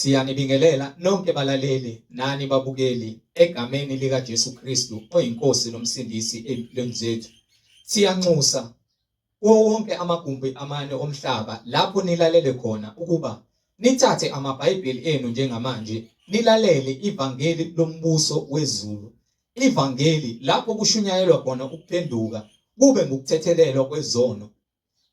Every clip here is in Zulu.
Siyanibingelela nonke balaleli nani babukeli egameni lika Jesu Kristu oyinkosi nomsindisi empilweni zethu. Siyanxusa wonke amagumbi amane omhlaba lapho nilalele khona ukuba nithathe amabhayibheli enu njengamanje nilalele ivangeli lombuso wezulu. Ivangeli lapho kushunyayelwa khona ukuphenduka kube ngukuthethelelwa kwezono.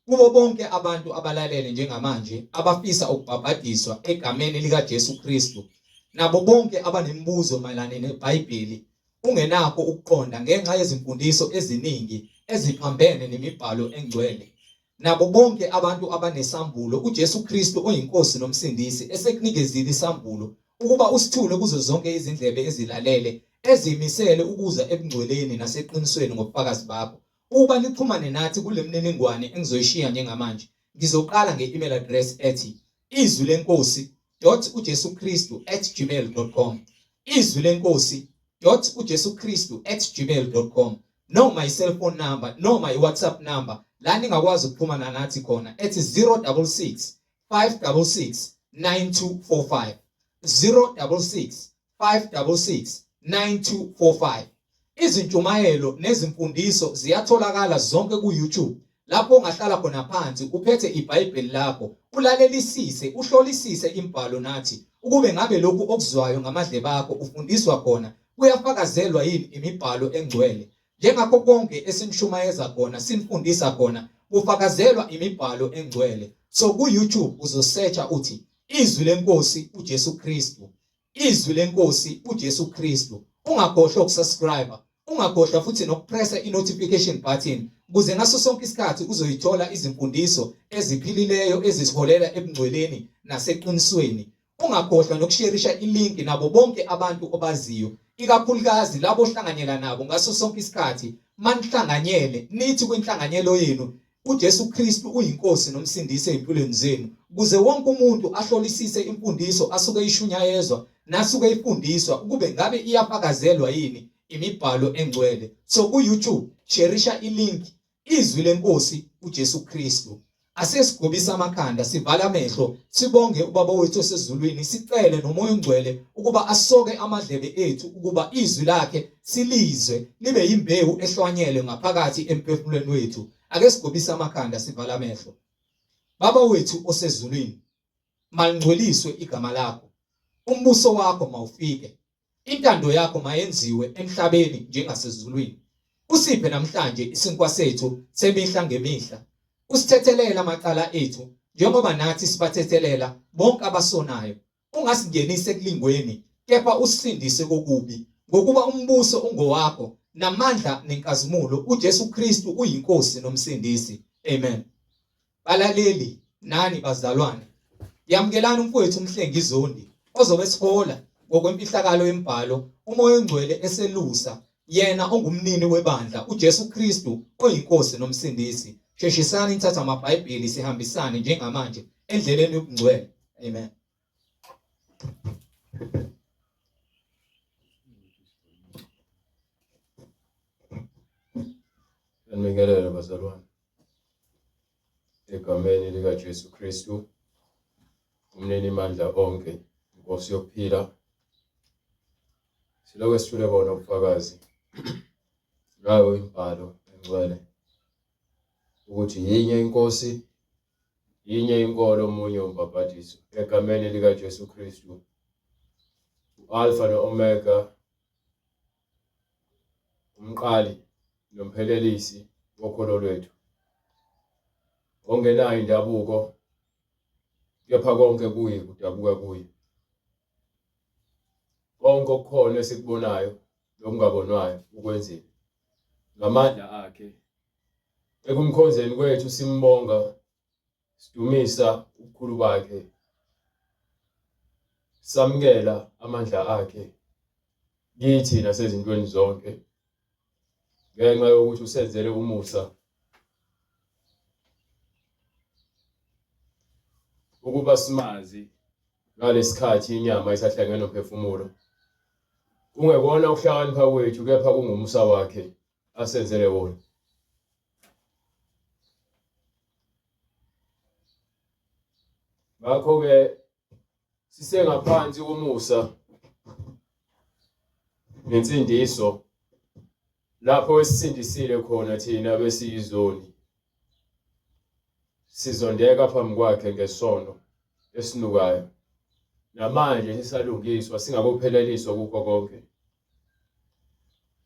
Kubo bonke abantu abalalele njengamanje abafisa ukubhabhadiswa egameni lika Jesu Kristu nabo bonke abanemibuzo mayelana neBhayibheli ungenakho ukuqonda ngenxa yezimfundiso eziningi eziphambene nemibhalo engcwele. Nabo bonke abantu abanesambulo uJesu Kristu oyinkosi nomsindisi esekunikezile isambulo ukuba usithule kuzo zonke izindlebe ezilalele ezimisele ukuza ebungcweleni naseqinisweni ngobufakazi bakho. Uba nixhumane nathi kule mininingwane engizoyishiya njengamanje. Ngizoqala nge-email address ethi izwilenkosi.ujesukristu@gmail.com izwilenkosi.ujesukristu@gmail.com noma i-cellphone number noma i-WhatsApp number la ningakwazi ukuxhumana nathi khona ethi 066 566 9245 066 566 9245. Izintshumayelo nezimfundiso ziyatholakala zonke ku-YouTube lapho ungahlala khona phansi uphethe iBhayibheli lakho ulalelisise uhlolisise imibhalo nathi ukube ngabe lokhu okuzwayo ngamadlebe akho ufundiswa khona kuyafakazelwa yini imibhalo engcwele. Njengakho konke esimshumayeza khona simfundisa khona kufakazelwa imibhalo engcwele. So ku-YouTube uzosearcha uthi izwi lenkosi uJesu Kristu, izwi lenkosi uJesu Kristu. Ungakhohlwa ukusubscribe, ungakhohlwa futhi nokupressa i-notification button ukuze ngaso sonke isikhathi uzoyithola izimfundiso eziphilileyo ezisiholela ebungcweleni naseqinisweni. Ungakhohlwa nokushareisha i-link nabo bonke abantu obaziyo, ikakhulukazi labo ohlanganyela nabo ngaso sonke isikhathi. Manihlanganyele nithi kwinhlanganyelo yenu uJesu Kristu uyinkosi nomsindisi empilweni zenu ukuze wonke umuntu ahlolisise imfundiso asuke ishunyayezwa nasuke ifundiswa ukube ngabe iyafakazelwa yini imibhalo engcwele. So ku-YouTube shareisha i-link izwi lenkosi uJesu Kristu. Asesigobisa amakhanda sivala amehlo sibonge ubaba wethu osezulwini sicele nomoya ongcwele ukuba asoke amadlebe ethu ukuba izwi lakhe silizwe libe yimbewu ehlwanyelwe ngaphakathi emphefumulweni wethu. Ake sigobisa amakhanda sivala amehlo. Baba wethu osezulwini, malingcweliswe igama lakho. Umbuso wakho mawufike. Intando yakho mayenziwe emhlabeni njengasezulwini. Usiphe namhlanje isinkwa sethu semihla ngemihla. Usithethelela amacala ethu njengoba nathi sibathethelela bonke abasonayo. Ungasingenise ekulingweni kepha usindise kokubi ngokuba umbuso ungowakho namandla nenkazimulo uJesu Kristu uyinkosi nomsindisi. Amen. Balaleli nani bazalwane, yamukelani umfowethu uMhlengi Zondi ozobe sihola ngokwemfihlakalo yembhalo umoya ongcwele eselusa yena ongumnini webandla uJesu Kristu oyinkosi nomsindisi. Sheshisani nithatha amabhayibheli sihambisane njengamanje endleleni yobungcwele. Amen. Ngibingelela bazalwane egameni lika Jesu Kristu umnini mandla onke inkosi yokuphila. Silokho sithule bona ubufakazi ngayo imbhalo engcwele ukuthi yinye inkosi, yinye inkolo, omunye umbhabhadiso egameni lika Jesu Kristu, u-Alpha no-Omega, umqali nomphelelisi wokholo lwethu, ongenayo indabuko kepha konke kuye kudabuka kuye. Konke okukhona esikubonayo lokungabonwayo ukwenzile ngamandla akhe. Ekumkhonzeni kwethu simbonga, sidumisa ubukhulu bakhe, samukela amandla akhe kithi nasezintweni zonke ngenxa yokuthi usenzele umusa ukuba simazi ngalesikhathi inyama isahlangene nomphefumulo. Ungekona ukuhlakanipha kwethu kepha kungumusa wakhe asenzele wona. Ngakho-ke sisengaphansi komusa nensindiso lapho esisindisile khona thina besiyizoni. Sizondeka phambi kwakhe ngesono esinukayo. Namanje sisalungiswa singabopheleliswa kukho konke.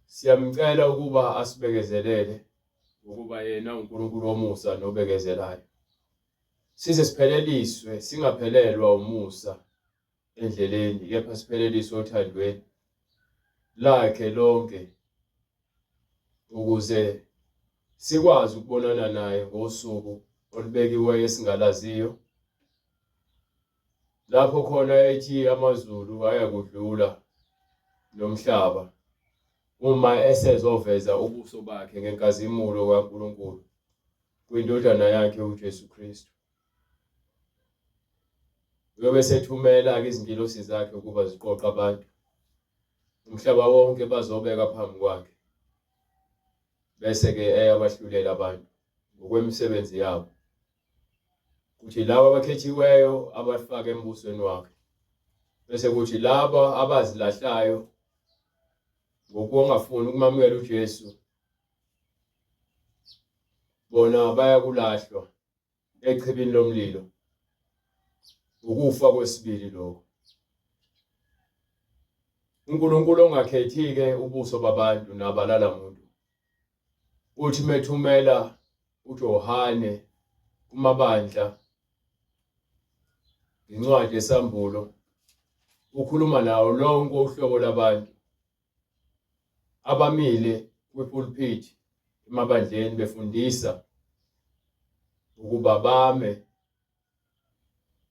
Siyamcela ukuba asibekezelele ukuba yena uNkulunkulu womusa nobekezelayo. Size sipheleliswe singaphelelwa umusa endleleni kepha sipheleliswe othandweni lakhe lonke ukuze sikwazi ukubonana naye ngosuku olubekiweyo esingalaziyo, lapho khona ethi amazulu ayakudlula nomhlaba uma esezoveza ubuso bakhe ngenkazimulo kaNkulunkulu kwindodana yakhe uJesu Kristu. Uyobe sethumela izingilosi zakhe ukuba ziqoqa abantu umhlaba wonke bazobeka phambi kwakhe, bese ke eyabahlulela abantu ngokwemisebenzi yabo, kuthi laba abakhethiweyo abafaka embusweni wakhe, bese kuthi laba abazilahlayo ngokungafuni ukumamukela uJesu bona bayakulahlwa echibini lomlilo, ukufa kwesibili lokho. uNkulunkulu ongakhethi-ke ubuso babantu nabalala muntu uthi methumela uJohane kumabandla incwadi yesambulo, ukhuluma nawo lonke uhlobo labantu abamile kwipulpit emabandleni befundisa ukuba bame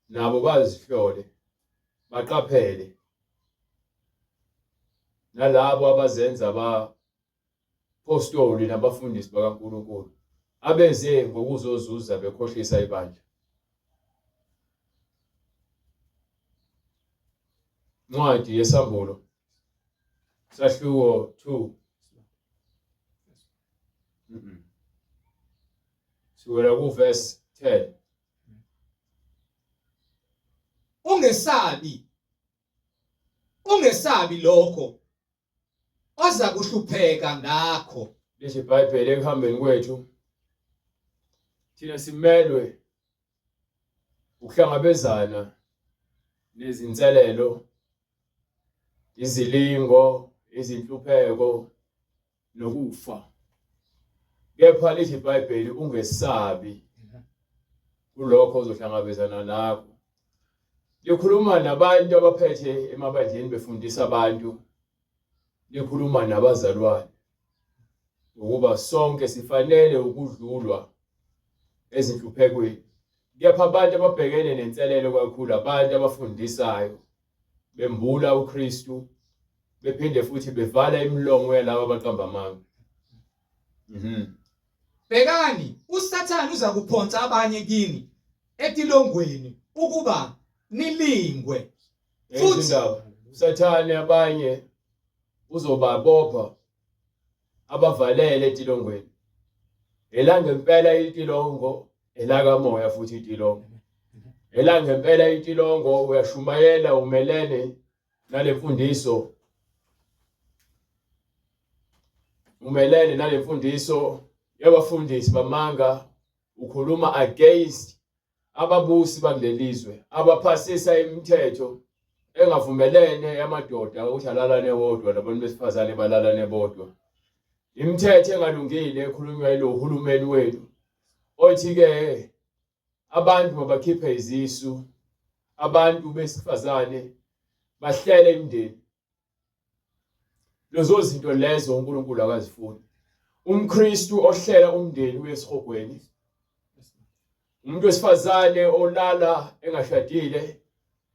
nabo bazihlole baqaphele nalabo abazenza apostoli nabafundisi bakaNkulunkulu abeze ngokuzozuza bekhohlisa ibandla. Incwadi yesambulo sahluko 2 siwela kuverse 10. Ungesabi lokho oza kuhlupheka ngakho. Lesi iBhayibheli ekuhambeni kwethu thina simelwe ukuhlangabezana nezinselelo, izilingo, izinhlupheko nokufa. Kepha lithi iBhayibheli ungesabi kulokho ozohlangabezana nakho. Likhuluma nabantu abaphethe emabandleni befundisa abantu, likhuluma nabazalwane ukuba sonke sifanele ukudlulwa ezinhluphekweni. Kepha abantu ababhekene nenselelo kakhulu abantu abafundisayo bembula uKristu bephinde futhi bevala imilomo yalabo abaqamba amanga. Bhekani, uSathane uza kuphonsa abanye kini etilongweni ukuba nilingwe. Futhi uSathane abanye uzobabopha abavalele etilongweni. Elangempela itilongo elakamoya futhi itilongo. Elangempela itilongo uyashumayela umelene nalemfundiso. Umelene nalemfundiso yabafundisi bamanga, ukhuluma against ababusi bakulelizwe abaphasisa imithetho engavumelene yamadoda ukuthi alalane bodwa nabantu besifazane balalane bodwa. Imithetho engalungile ekhulunywa yilo uhulumeni wenu othi ke abantu mabakhiphe izisu, abantu besifazane bahlele imindeni. Lezo zinto lezo uNkulunkulu akazifuni. UmKristu ohlela umndeni uyesihogweni. Umuntu wesifazane olala engashadile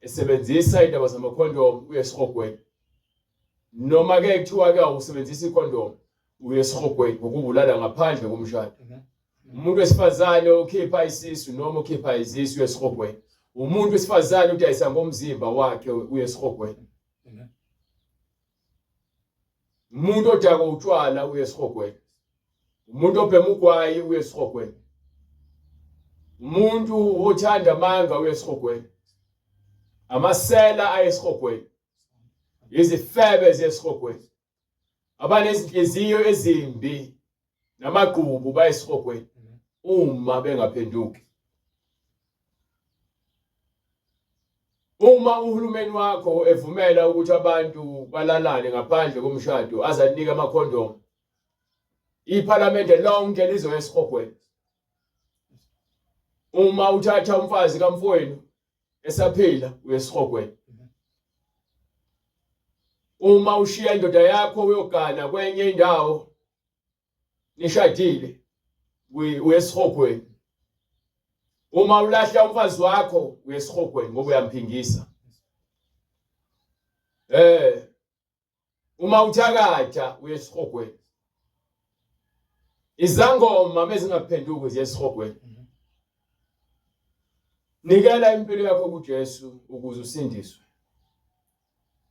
esebenzisa indaba zamakhondom uyesihogweni. Noma ke kuthiwa ke usebenzisa ikhondom uyesihogweni ngokubulala ngaphandle komshado. Umuntu wesifazane okhipha isisu noma okhipha izisu uyesihogweni. Umuntu wesifazane udayisa ngomzimba wakhe uyesihogweni. Umuntu odaka utshwala uyesihogweni. Umuntu obhema ugwayi uyesihogweni. Umuntu othanda amanga uyesihogweni. amasela ayesihogweni, izifebe zesihogweni, abanezinhliziyo ezimbi namagqubu bayesihogweni uma bengaphenduki. Uma uhulumeni wakho evumela ukuthi abantu balalane ngaphandle komshado azanika amakhondomu, iPhalamende lonke lizoya esihogweni. Uma uthatha umfazi kamfowenu esaphila uyesihogweni. Uma ushiya indoda yakho uyogana kwenye indawo nishadile uyesihogweni. Uma ulahla umfazi wakho uyesihogweni ngoba uyamphingisa. Uma uthakatha uyesihogweni. Izangoma mezingaphenduki ziyesihogweni. Nikela impilo yakho kuJesu ukuze usindiswe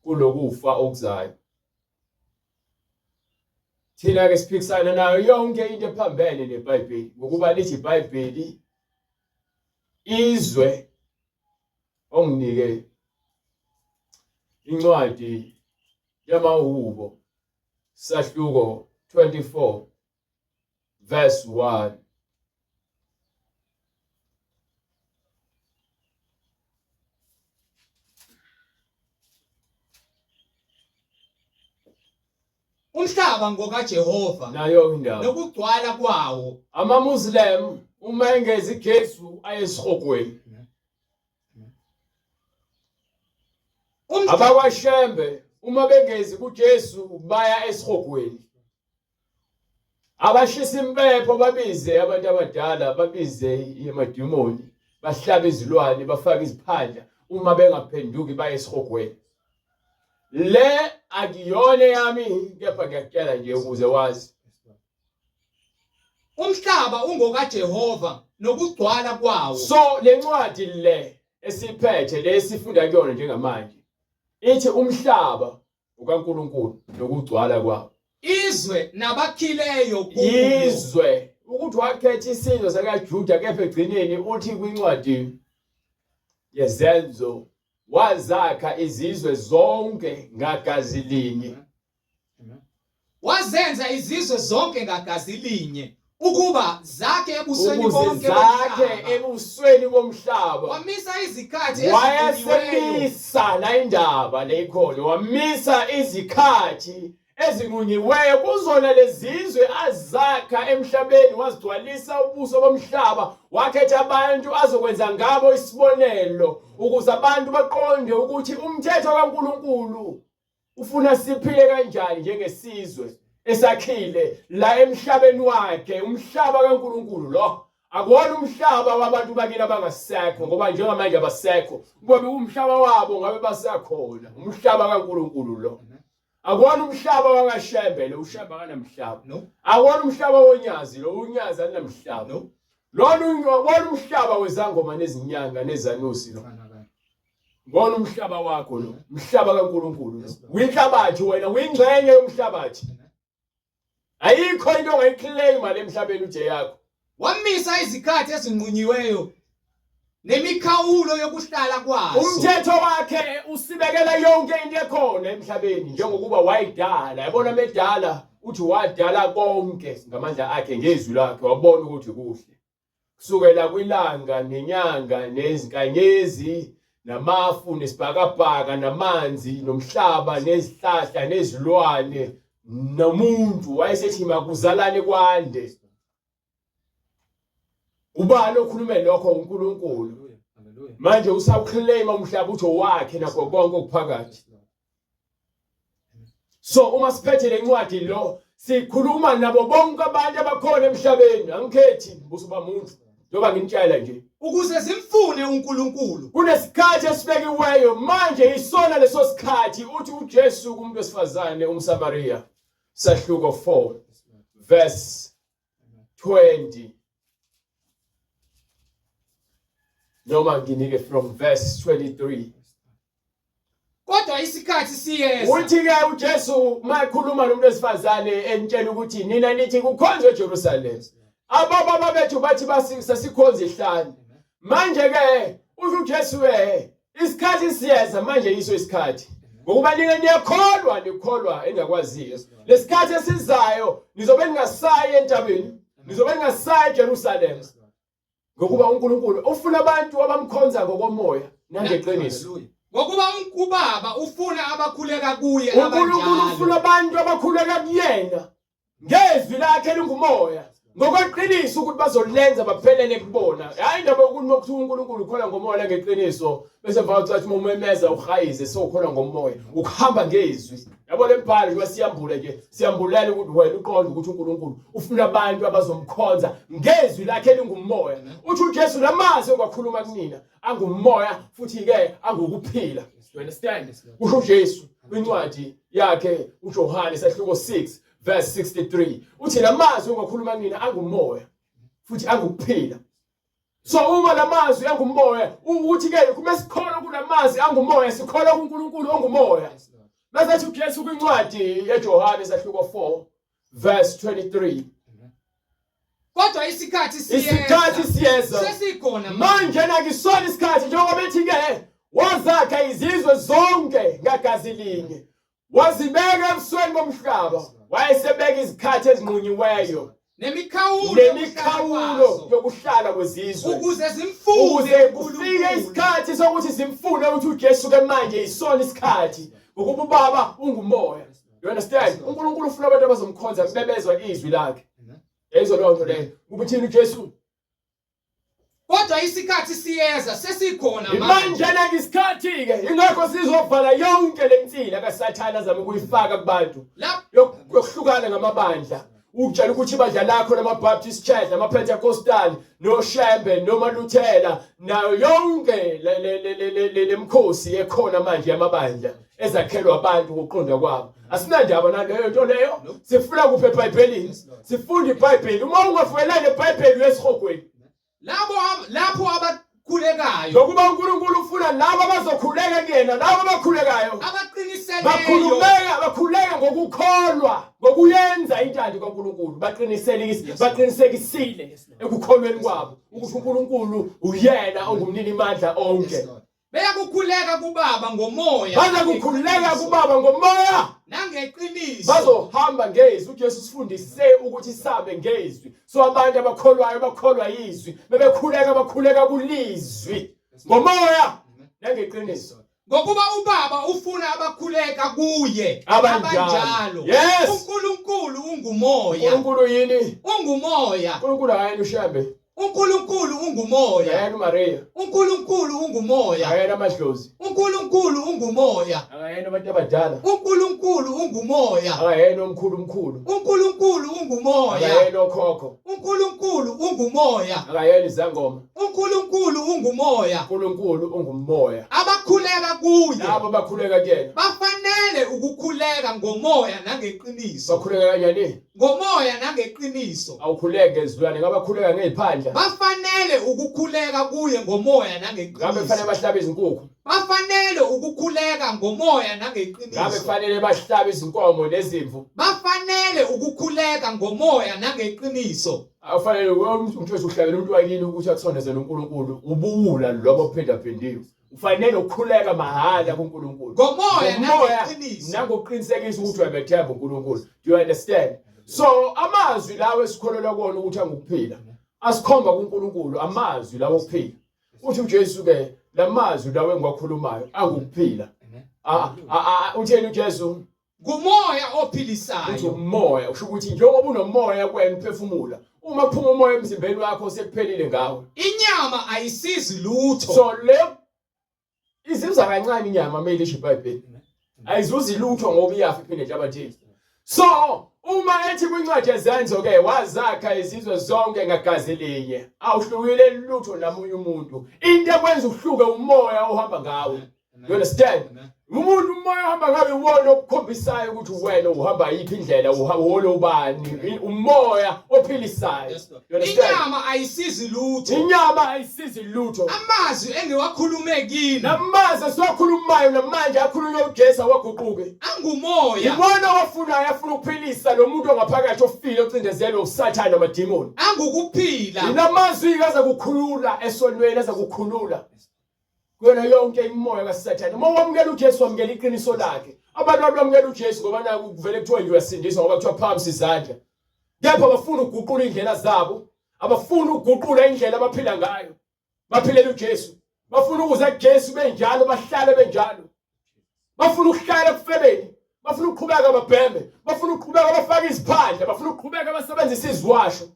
kulokufa okuzayo. Thina ke siphikisana nayo yonke into ephambene neBhayibheli ngokuba lithi iBhayibheli izwe onginike incwadi yamahubo sahluko 24 verse 1. Umhlaba ngokaJehova Nayo indawo. nokugcwala kwawo. Ama-Muslim uma engeza iGesu ayesihogweni. AbakwaShembe uma bengezi kuJesu baya esihogweni. Abashisa impepho babize abantu abadala, babize amadimoni, bahlaba izilwane, bafaka iziphandla uma bengaphenduki baye esihogweni. Le akuyona yami kepha ngiyakutshela nje ukuze wazi. Umhlaba ungokaJehova nokugcwala kwawo. So le ncwadi le esiphethe lesifunda kuyona njengamanje ithi umhlaba ukaNkulunkulu nokugcwala kwawo. Izwe nabakhileyo kuwo. Izwe ukuthi wakhetha isizwe sakaJuda kepha egcineni uthi kwincwadi yezenzo wazakha izizwe zonke ngagazi linye. Wazenza izizwe zonke ngagazi linye ukuba zakhe ebusweni Ukuze bonke zakhe ebusweni bomhlaba. Wamisa izikhathi eziqiniweyo. Wayesemisa la indaba lekhona wamisa izikhathi ezinqunyiweyo kuzona lezizwe azakha emhlabeni wazigcwalisa ubuso bomhlaba wakhetha abantu azokwenza ngabo isibonelo ukuze abantu baqonde ukuthi umthetho kaNkuluNkulu ufuna siphile kanjani njengesizwe esakhile la emhlabeni wakhe. Umhlaba kaNkuluNkulu lo akuwona umhlaba wabantu bakini abangasekho ngoba njengamanje abasekho ngoba umhlaba wabo ngabe basakhona. Umhlaba kaNkuluNkulu lo akuwona umhlaba wakaShembe lo uShembe kanamhlaba. No. Akuwona umhlaba wonyazi lo unyazi anamhlaba. No. Lona umhlaba wezangoma nezinyanga nezanusi lo. Ngona umhlaba wakho lo, umhlaba kaNkuluNkulu lo. Winhlabathi wena, wingxenye yomhlabathi. Ayikho into ongayiclaima lemhlabeni uje yakho. Wamisa izikhathi ezinqunyiweyo nemikhawulo yokuhlala kwazo. Umthetho wakhe usibekela yonke into ekhona emhlabeni njengokuba wayidala. Yabona medala uthi wadala konke ngamandla akhe ngezwi lakhe wabona ukuthi kuhle. Kusukela kwilanga nenyanga nezinkanyezi namafu nesibhakabhaka namanzi nomhlaba nezihlahla nezilwane nomuntu wayesethi makuzalane kwande. Ubani okhulume lokho uNkulunkulu. Manje usawuclaima umhlaba uthi wakhe nakho konke okuphakathi. So uma siphethe lencwadi lo sikhuluma nabo bonke abantu abakhona emhlabeni. Angikhethi busuba umuntu njengoba nginitshela nje ukuze simfune uNkulunkulu. Kunesikhathi esibekiweyo manje isona leso sikhathi uthi uJesu kumuntu wesifazane umSamaria sahluko 4 verse 20. Noma nginike from verse 23. Kodwa isikhathi siyeza. Uthi ke uJesu mayikhuluma nomuntu wesifazane entshela ukuthi nina nithi kukhonzwe eJerusalem. Ababa bethu bathi sasikhonza ihlani. Manje ke uJesu isikhathi siyeza manje yiso isikhathi. Ngokuba nina nikholwa engakwaziyo. Lesikhathi esizayo nizobe ningasayi entabeni, nizobe ningasayi eJerusalem. Ngokuba uNkulunkulu ufuna abantu abamkhonza ngokomoya nangeqiniso. Ngokuba uNkubaba ufuna abakhuleka kuye uNkulunkulu ufuna abantu abakhuleka kuyena ngezwi lakhe lingumoya. Ngokweqiniso ukuthi bazolenza baphelele kubona. Hayi indaba yokuthi uNkulunkulu ukhona ngomoya ngeqiniso bese mva ucathi umemeza uhayize sokhona ngomoya ukuhamba ngezwi. Yabo lembhalo nje siyambule nje siyambulela ukuthi wena uqonda ukuthi uNkulunkulu ufuna abantu abazomkhonza ngezwi lakhe lingumoya. Uthi uJesu lamazi okwakhuluma kunina angumoya futhi ke angukuphila. You understand? Usho uJesu kwincwadi yakhe uJohane sahluko 6 verse 63 uthi lamazwi ongakhuluma nina angumoya futhi angukuphila. So uma lamazwi angumoya ukuthi ke kuma sikholwa kulamazwi angumoya sikholwa kuNkulunkulu ongumoya. Mase uJesu kwincwadi yaJohane sahluko 4 verse 23 kodwa isikhathi siyeza sesikhona manje nakisona isikhathi njengoba bethi ke wazakha izizwe zonke ngagazi linye wazibeka ebusweni bomhlaba wayesebeka izikhathi ezinqunyiweyo nemikhawulo yokuhlala kwezizwe ukuze zimfune kufike isikhathi sokuthi zimfune ukuthi uJesu ke manje isona isikhathi ngokuba uBaba ungumoya. You understand? uNkulunkulu ufuna abantu abazomkhonza bebezwa izwi lakhe. Ezo lonto leyo ukuthini uJesu. Kodwa isikhathi siyeza sesikhona manje nakisikhathi ke ingakho sizovala yonke lensila kaSathana azama ukuyifaka kubantu yokuhlukana ngamabandla ukutshela ukuthi ibandla lakho lamaBaptist Church lamaPentecostal noShembe noma Luthela nayo yonke lemkhosi ekhona manje yamabandla ezakhelwa abantu ngokuqonda kwabo. Asinandaba naleyo nto leyo sifuna kuphe eBhayibhelini sifunda iBhayibheli. Uma ungafuelani eBhayibheli uyesihogweni lapho abakhulekayo ngokuba uNkulunkulu ufuna labo abazokhuleka kuyena labo abakhulekayo abaqiniseleyo bakhuleka ngokukholwa ngokuyenza intando kaNkulunkulu baqinisekisile ekukholweni kwabo ukuthi uNkulunkulu uyena ongumnini mandla onke. Beyakukhuleka kuBaba ngomoya bazakukhuleka kuBaba ngomoya nangeqiniso bazohamba ngezwi. uJesu sifundise ukuthi sabe ngezwi so abantu abakholwayo bakholwa izwi bakhuleka kulizwi ngomoya nangeqiniso ngokuba uBaba ufuna abakhuleka kuye abanjalo. uNkulunkulu ungumoya. uNkulunkulu yini? Ungumoya. uNkulunkulu ayini uShembe? uNkulunkulu ungumoya. Ayena uMaria. uNkulunkulu ungumoya. Ayena amadlozi. uNkulunkulu ungumoya. Ayena abantu abadala. uNkulunkulu ungumoya. Ayena omkhulu. uNkulunkulu ungumoya. Ayena okhokho. uNkulunkulu ungumoya. Ayena izangoma. uNkulunkulu ungumoya. uNkulunkulu ungumoya. Abakhuleka kuye labo bakhuleka kuyena bafanele ukukhuleka ngomoya nangeqiniso. Bakhuleka kanjani? Ngomoya nangeqiniso. Awukhuleke ezilwane ngabakhuleka ngeziphandla. Bafanele ukukhuleka kuye ngomoya nangeqiniso. Ngabe kufanele bahlabe izinkukhu. Bafanele ukukhuleka ngomoya nangeqiniso. Ngabe kufanele bahlabe izinkomo nezimvu. Bafanele ukukhuleka ngomoya nangeqiniso. Afanele umuntu uhlabela umuntu wakini ukuthi akusondezele uNkulunkulu ubuwula lobo phindaphindiwe. Ufanele ukukhuleka mahala kuNkulunkulu ngomoya nangeqiniso nangokuqinisekisa ukuthi uyabethemba uNkulunkulu. Do you understand? So amazwi lawo esikholelwa kuona ukuthi angukuphila asikhomba kuNkulunkulu amazwi lawo okuphila. Uthi uJesu ke lamazwi lawo engiwakhulumayo angukuphila. Utheni uJesu? Ngumoya ophilisayo. Uthi umoya usho ukuthi njengoba unomoya kwena uphefumula uma kuphuma umoya emzimbeni wakho sekuphelile ngawe. Inyama ayisizi lutho. So le iziza kancane inyama mele isho iBhayibheli. Ayizuzi lutho ngoba iyafa iphinde njabathini. So uma ethi kwincwadi yezenzo ke wazakha izizwe zonke ngagazi linye awuhlukile lutho namunye umuntu. Into ekwenza uhluke umoya ohamba ngawe. You understand? Umuntu umoya ohamba ngabe uwona okukhombisayo ukuthi wena uhamba yiphi indlela uholo ubani umoya ophilisayo. Inyama ayisizi lutho. Inyama ayisizi lutho. Amazwi engiwakhulume kini namazwi esiwakhulumayo namanje akhulunywa uJesu waguquke angumoya. Ibona afuna ukuphilisa lo muntu ongaphakathi ofile ocindezelwe uSathane namadimoni. Angukuphila. Inamazwi kaza kukhulula esonweni aza kukhulula. kuyona yonke imimoya kaSathane. Uma wamukela uJesu wamukela iqiniso lakhe. Abantu abamukela uJesu ngoba naku kuvele kuthiwa nje uyasindiswa ngoba kuthiwa phambi izandla. Kepha abafuna ukuguqula indlela zabo, abafuna ukuguqula indlela abaphila ngayo. Baphilela uJesu. Bafuna ukuza kuJesu benjalo, bahlale benjalo. Bafuna ukuhlala kufebeni. Bafuna ukuqhubeka babheme. Bafuna ukuqhubeka bafake iziphandla. Bafuna ukuqhubeka basebenzise izwasho.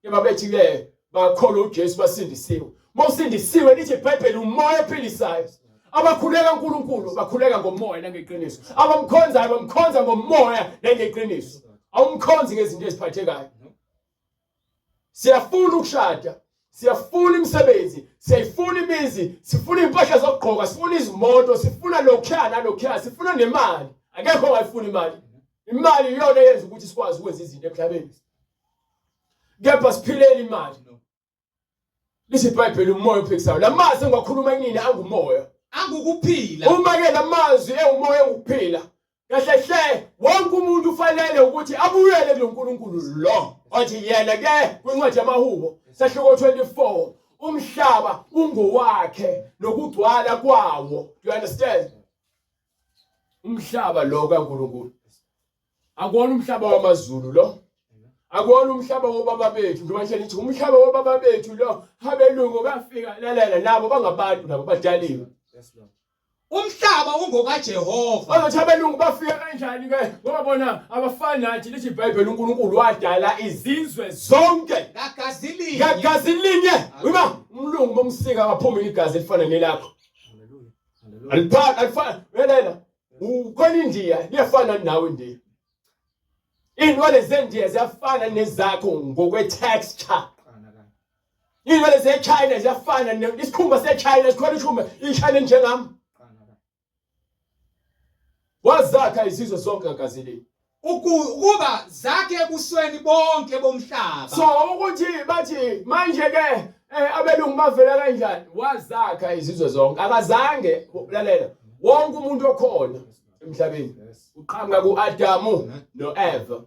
Kepha bethi ke bakholwa uJesu basindisiwe. Mawusindisiwe lithi iBhayibheli umoya ophilisayo. Abakhuleka uNkulunkulu bakhuleka ngomoya nangeqiniso. Abamkhonzayo bamkhonza ngomoya nangeqiniso. Awumkhonzi ngezinto eziphathekayo. Siyafuna ukushada, siyafuna imisebenzi, siyafuna imizi, sifuna impahla zokugqoka, sifuna izimoto, sifuna lokhyana, sifuna nemali. Akekho ongayifuna imali. Imali iyona eyenza ukuthi sikwazi ukwenza izinto emhlabeni. Kepha siphilele imali. Lithi iBhayibheli umoya ophikisayo. Lamazwi engiwakhuluma kunini angumoya. Angukuphila. Uma ke lamazwi ewumoya engukuphila. Kahle wonke umuntu ufanele ukuthi abuyele kuNkulunkulu lo. Othi yena ke kwincwadi yamaHubo sahluko 24 umhlaba ungowakhe nokugcwala kwawo. Do you understand? Umhlaba lo kaNkulunkulu. Akuwona umhlaba wamaZulu lo. Akuwona umhlaba wobaba bethu. Njengoba nje lithi umhlaba wobaba bethu lo. Abelungu bafika lalela nabo bangabantu nabo badaliwe. Umhlaba ungokaJehova. Bazothi abelungu bafika kanjani ke? Ngoba bona abafani nathi lithi iBhayibheli uNkulunkulu wadala izizwe zonke ngagazi linye. ngagazi linye. Uyiba umlungu bomsika akaphumi igazi elifana nelakho. Haleluya. Alifana welela. Ukhona iNdiya liyafana nawe iNdiya. Inwele zeNdiya ziyafana nezakho ngokwe-texture. Inwele zeChina ziyafana isikhumba seChina sikhona isikhumba iChina njengami. Wazakha izizwe zonke ngagazi linye. Ukuba zakhe ebusweni bonke bomhlaba. So ukuthi bathi manje ke abelungu bavela kanjani? Wazakha izizwe zonke. Akazange lalela. Wonke umuntu okhona emhlabeni uqhamuka kuAdamu noEva.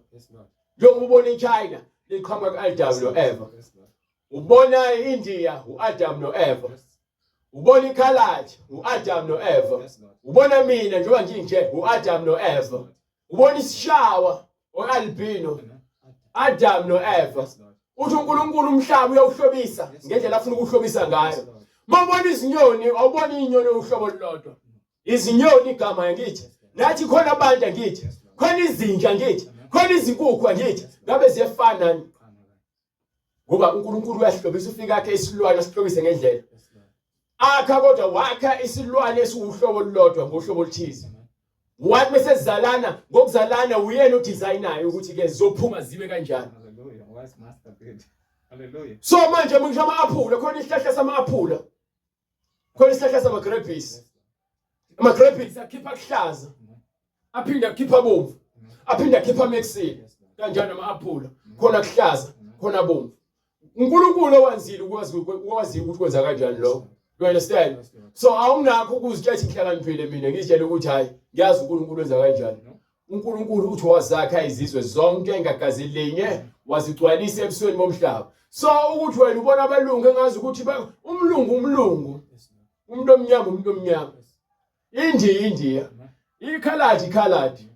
Njengoba ubona iChina liqhamuka kuAdamu noEva. Ubona iNdiya uAdamu noEva. Ubona iKhaladi uAdamu noEva. Ubona mina njengoba nginje uAdamu noEva. Ubona isishawa oalbino Adam noEva. Uthi uNkulunkulu umhlaba uyawuhlobisa ngendlela afuna ukuhlobisa ngayo. Mawubona izinyoni awubona inyoni uhlobo olulodwa. Izinyoni igama ngithi. Nathi khona abantu ngithi. Khona izinja ngithi. Khona izinkukhu ngithi. Ngabe ziyefana. Ngoba uNkulunkulu uyahlobisa ufika yakhe isilwane asihlobise ngendlela. Akha kodwa wakha isilwane esiwuhlobo olulodwa ngohlobo oluthize. Wathi mesezalana ngokuzalana uyena udesignayo ukuthi ke zizophuma zibe kanjani. Hallelujah. Wise master good. Hallelujah. So manje mengisho ama-aphula khona isihlahla sama-aphula. Khona isihlahla sama-grapes. Ama-grapes akhipha kuhlaza. Aphinda akhipha bomvu. Aphinda akhipha mexile. Kanjani ama-aphula. Khona kuhlaza, khona bomvu. uNkulunkulu owanzile ukwazi ukuthi kwenza kanjani lokho. You understand? So awunakho ukuzitshela inhlakaniphile mina ngitshela ukuthi hayi ngiyazi uNkulunkulu wenza kanjani. uNkulunkulu uthi wazakha izizwe zonke ngagazi linye wazigcwalisa ebusweni bomhlaba. So ukuthi wena ubona abalungu engazi ukuthi umlungu umuntu omnyama India iKhaladi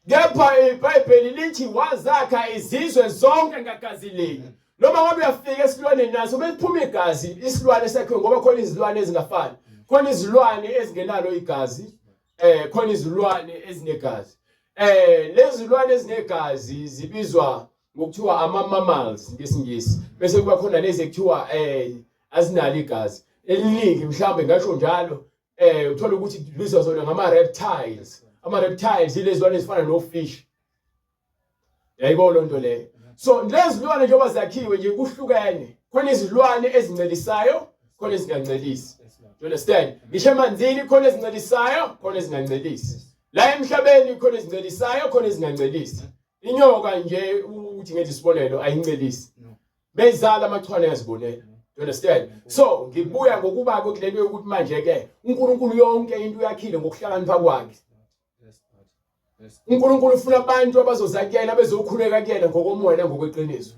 kepha iBhayibheli lithi wazakha izizwe zonke ngagazi linye. Noma ngabe uyafika esilwaneni naso beliphuma igazi isilwane sakhe ngoba khona izilwane ezingafani. Khona izilwane ezingenalo igazi, khona izilwane ezinegazi. Lezi zilwane ezinegazi zibizwa ngokuthiwa ama-mammals ngesingisi. Bese kuba khona lezi ekuthiwa azinalo igazi. Eliningi mhlawumbe ngasho njalo uthola ukuthi bizwa zona ngama-reptiles. Ama-reptiles ilezi zilwane ezifana no-fish. Yayibona lonto leyo. So lezi zilwane njengoba zakhiwe nje kuhlukene. Khona izilwane ezincelisayo, khona ezingancelisi. You understand? Ngisho emanzini khona ezincelisayo, khona ezingancelisi. La emhlabeni khona ezincelisayo, khona ezingancelisi. Inyoka nje uthi ngethi isibonelo ayincelisi. Bezala amachwane yazibonela. You understand? So ngibuya ngokuba kulento yokuthi manje ke uNkulunkulu yonke into uyakhile ngokuhlakanipha kwakhe. uNkulunkulu ufuna abantu abazozakela bezokhuleka kuyena ngokomoya nangokweqiniso.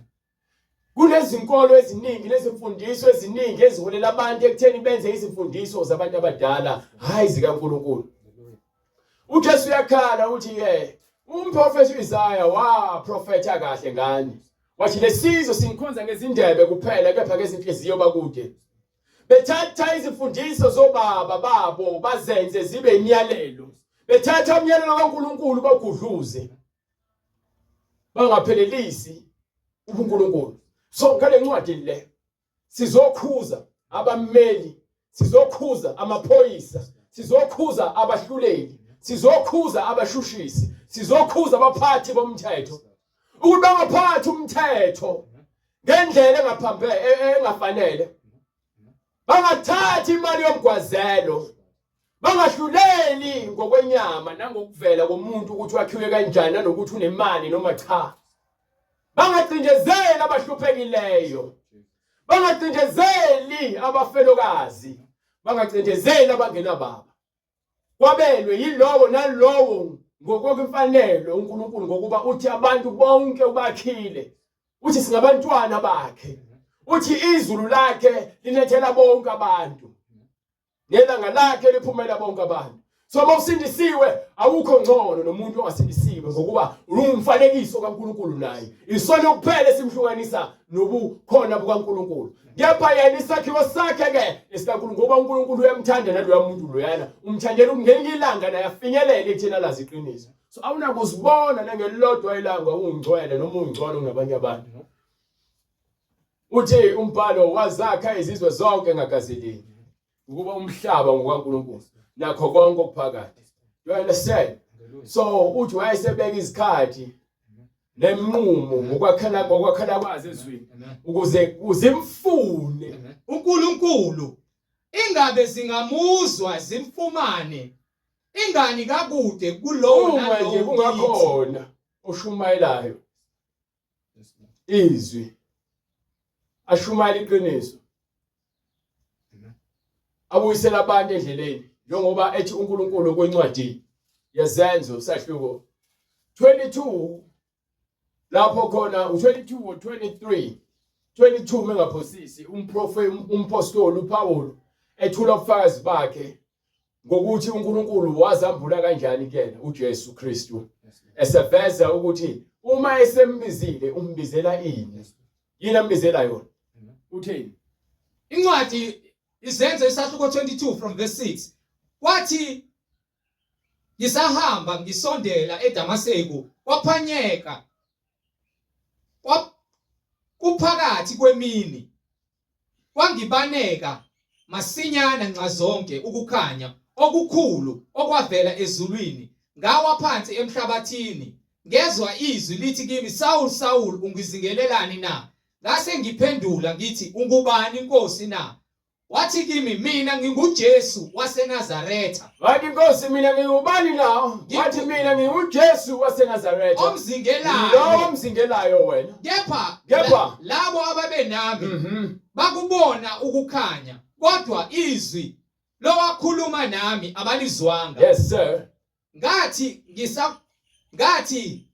Kunezinkolo eziningi nezimfundiso eziningi eziholela abantu ekutheni benze izimfundiso zabantu abadala hayi zikaNkulunkulu. uJesu uyakhala uthi umprofeti uIsaya waprofetha kahle ngani. Wathi lesizwe singikhonza ngezindebe kuphela kepha ngezinhliziyo bakude. Bethatha izimfundiso zobaba babo bazenze zibe imiyalelo. Bethatha umyalelo kaNkulunkulu bagudluze. Bangaphelelisi uNkulunkulu. So ngale ncwadi le sizokhuza abameli, sizokhuza amaphoyisa, sizokhuza abahluleli, sizokhuza abashushisi, sizokhuza abaphathi bomthetho. Ukuthi bangaphathi umthetho ngendlela engafanele. Bangathathi imali yomgwazelo. Bangahluleli ngokwenyama nangokuvela komuntu ukuthi wakhiwe kanjani nanokuthi unemali noma cha. Bangacindezeli abahluphekile. Bangacindezeli abafelokazi. Bangacindezeli abangenababa. Kwabelwe yilowo nalowo ngokwemfanelo uNkulunkulu ngokuba uthi abantu bonke ubakhile. Uthi singabantwana bakhe. Uthi izulu lakhe linethela bonke abantu. Nelanga lakhe liphumela bonke abantu. So mawusindisiwe awukho ngcono nomuntu ongasindisiwe ngokuba umfanekiso kaNkulunkulu naye. Isona kuphela esimhlukanisa nobukhona bukaNkulunkulu. Kepha yena isakhiwo sakhe ke esikaNkulunkulu ngoba uNkulunkulu uyamthanda naloya muntu loyana. Umthandela ungelinye ilanga naye afinyelele ekuthena lazi iqiniso. So awunakuzibona nangelilodwa ilanga ungcwele noma ungcono kunabanye abantu. Uthi umbhalo wazakha izizwe zonke ngagazeleni. Ukuba umhlaba ngokaNkulunkulu nakho konke okuphakathi. You understand? So uthi wayesebeka izikhathi nemnqumo ngokwakhala kwazi ezweni ukuze uzimfune uNkulunkulu ingabe zingamuzwa zimfumane ingani kakude kulowo nje kungakhona oshumayelayo izwi ashumayela iqiniso abuyisela abantu endleleni njengoba ethi uNkulunkulu kwencwadi yezenzo sahluko 22 lapho khona u22 23 22 mengaphosisi umpostoli uPaul ethula ubufakazi bakhe ngokuthi uNkulunkulu wazambula kanjani kena uJesu Kristu eseveza ukuthi uma esembizile umbizela ini yini ambizela yona utheni incwadi izenzo isahluko 22 from verse 6 kwathi ngisahamba ngisondela eDamaseko kwaphanyeka kuphakathi kwemini kwangibaneka masinyana nxa zonke ukukhanya okukhulu okwavela ezulwini ngawa phansi emhlabathini ngezwa izwi lithi kimi Saul Saul ungizingelelani na ngase ngiphendula ngithi ungubani Nkosi na wathi kimi mina nginguJesu waseNazaretha wathi Nkosi mina ngingubani nawo wathi mina nginguJesu waseNazaretha omzingelayo wena kepha labo ababenami bakubona ukukhanya kodwa izwi lowakhuluma nami abalizwanga. Yes sir. Ngathi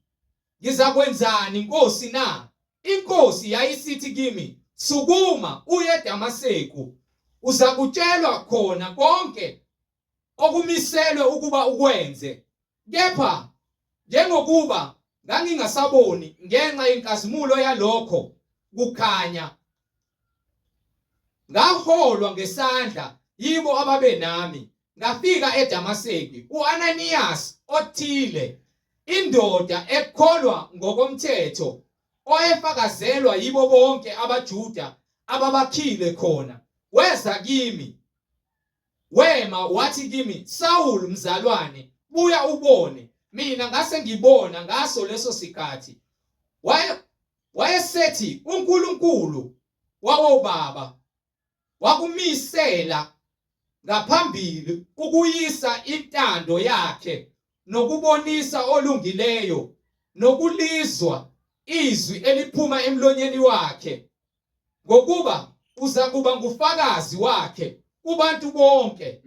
ngizakwenzani Nkosi na inkosi yayisithi kimi sukuma uye eDamaseko uzakutshelwa khona konke okumiselwe ukuba ukwenze kepha njengokuba ngangingasaboni ngenxa yenkazimulo yalokho kukhanya ngaholwa ngesandla yibo ababenami ngafika eDamaseko uAnanias othile indoda ekholwa ngokomthetho oyefakazelwa yibo bonke abaJuda ababakhile khona weza kimi wema wathi kimi Saul mzalwane buya ubone mina ngase ngibona ngaso leso sikhathi wayesethi uNkulunkulu wawobaba wakumisela ngaphambili ukuyisa intando yakhe nokubonisa olungileyo nokulizwa izwi eliphuma emlonyeni wakhe ngokuba uzakuba ngufakazi wakhe kubantu bonke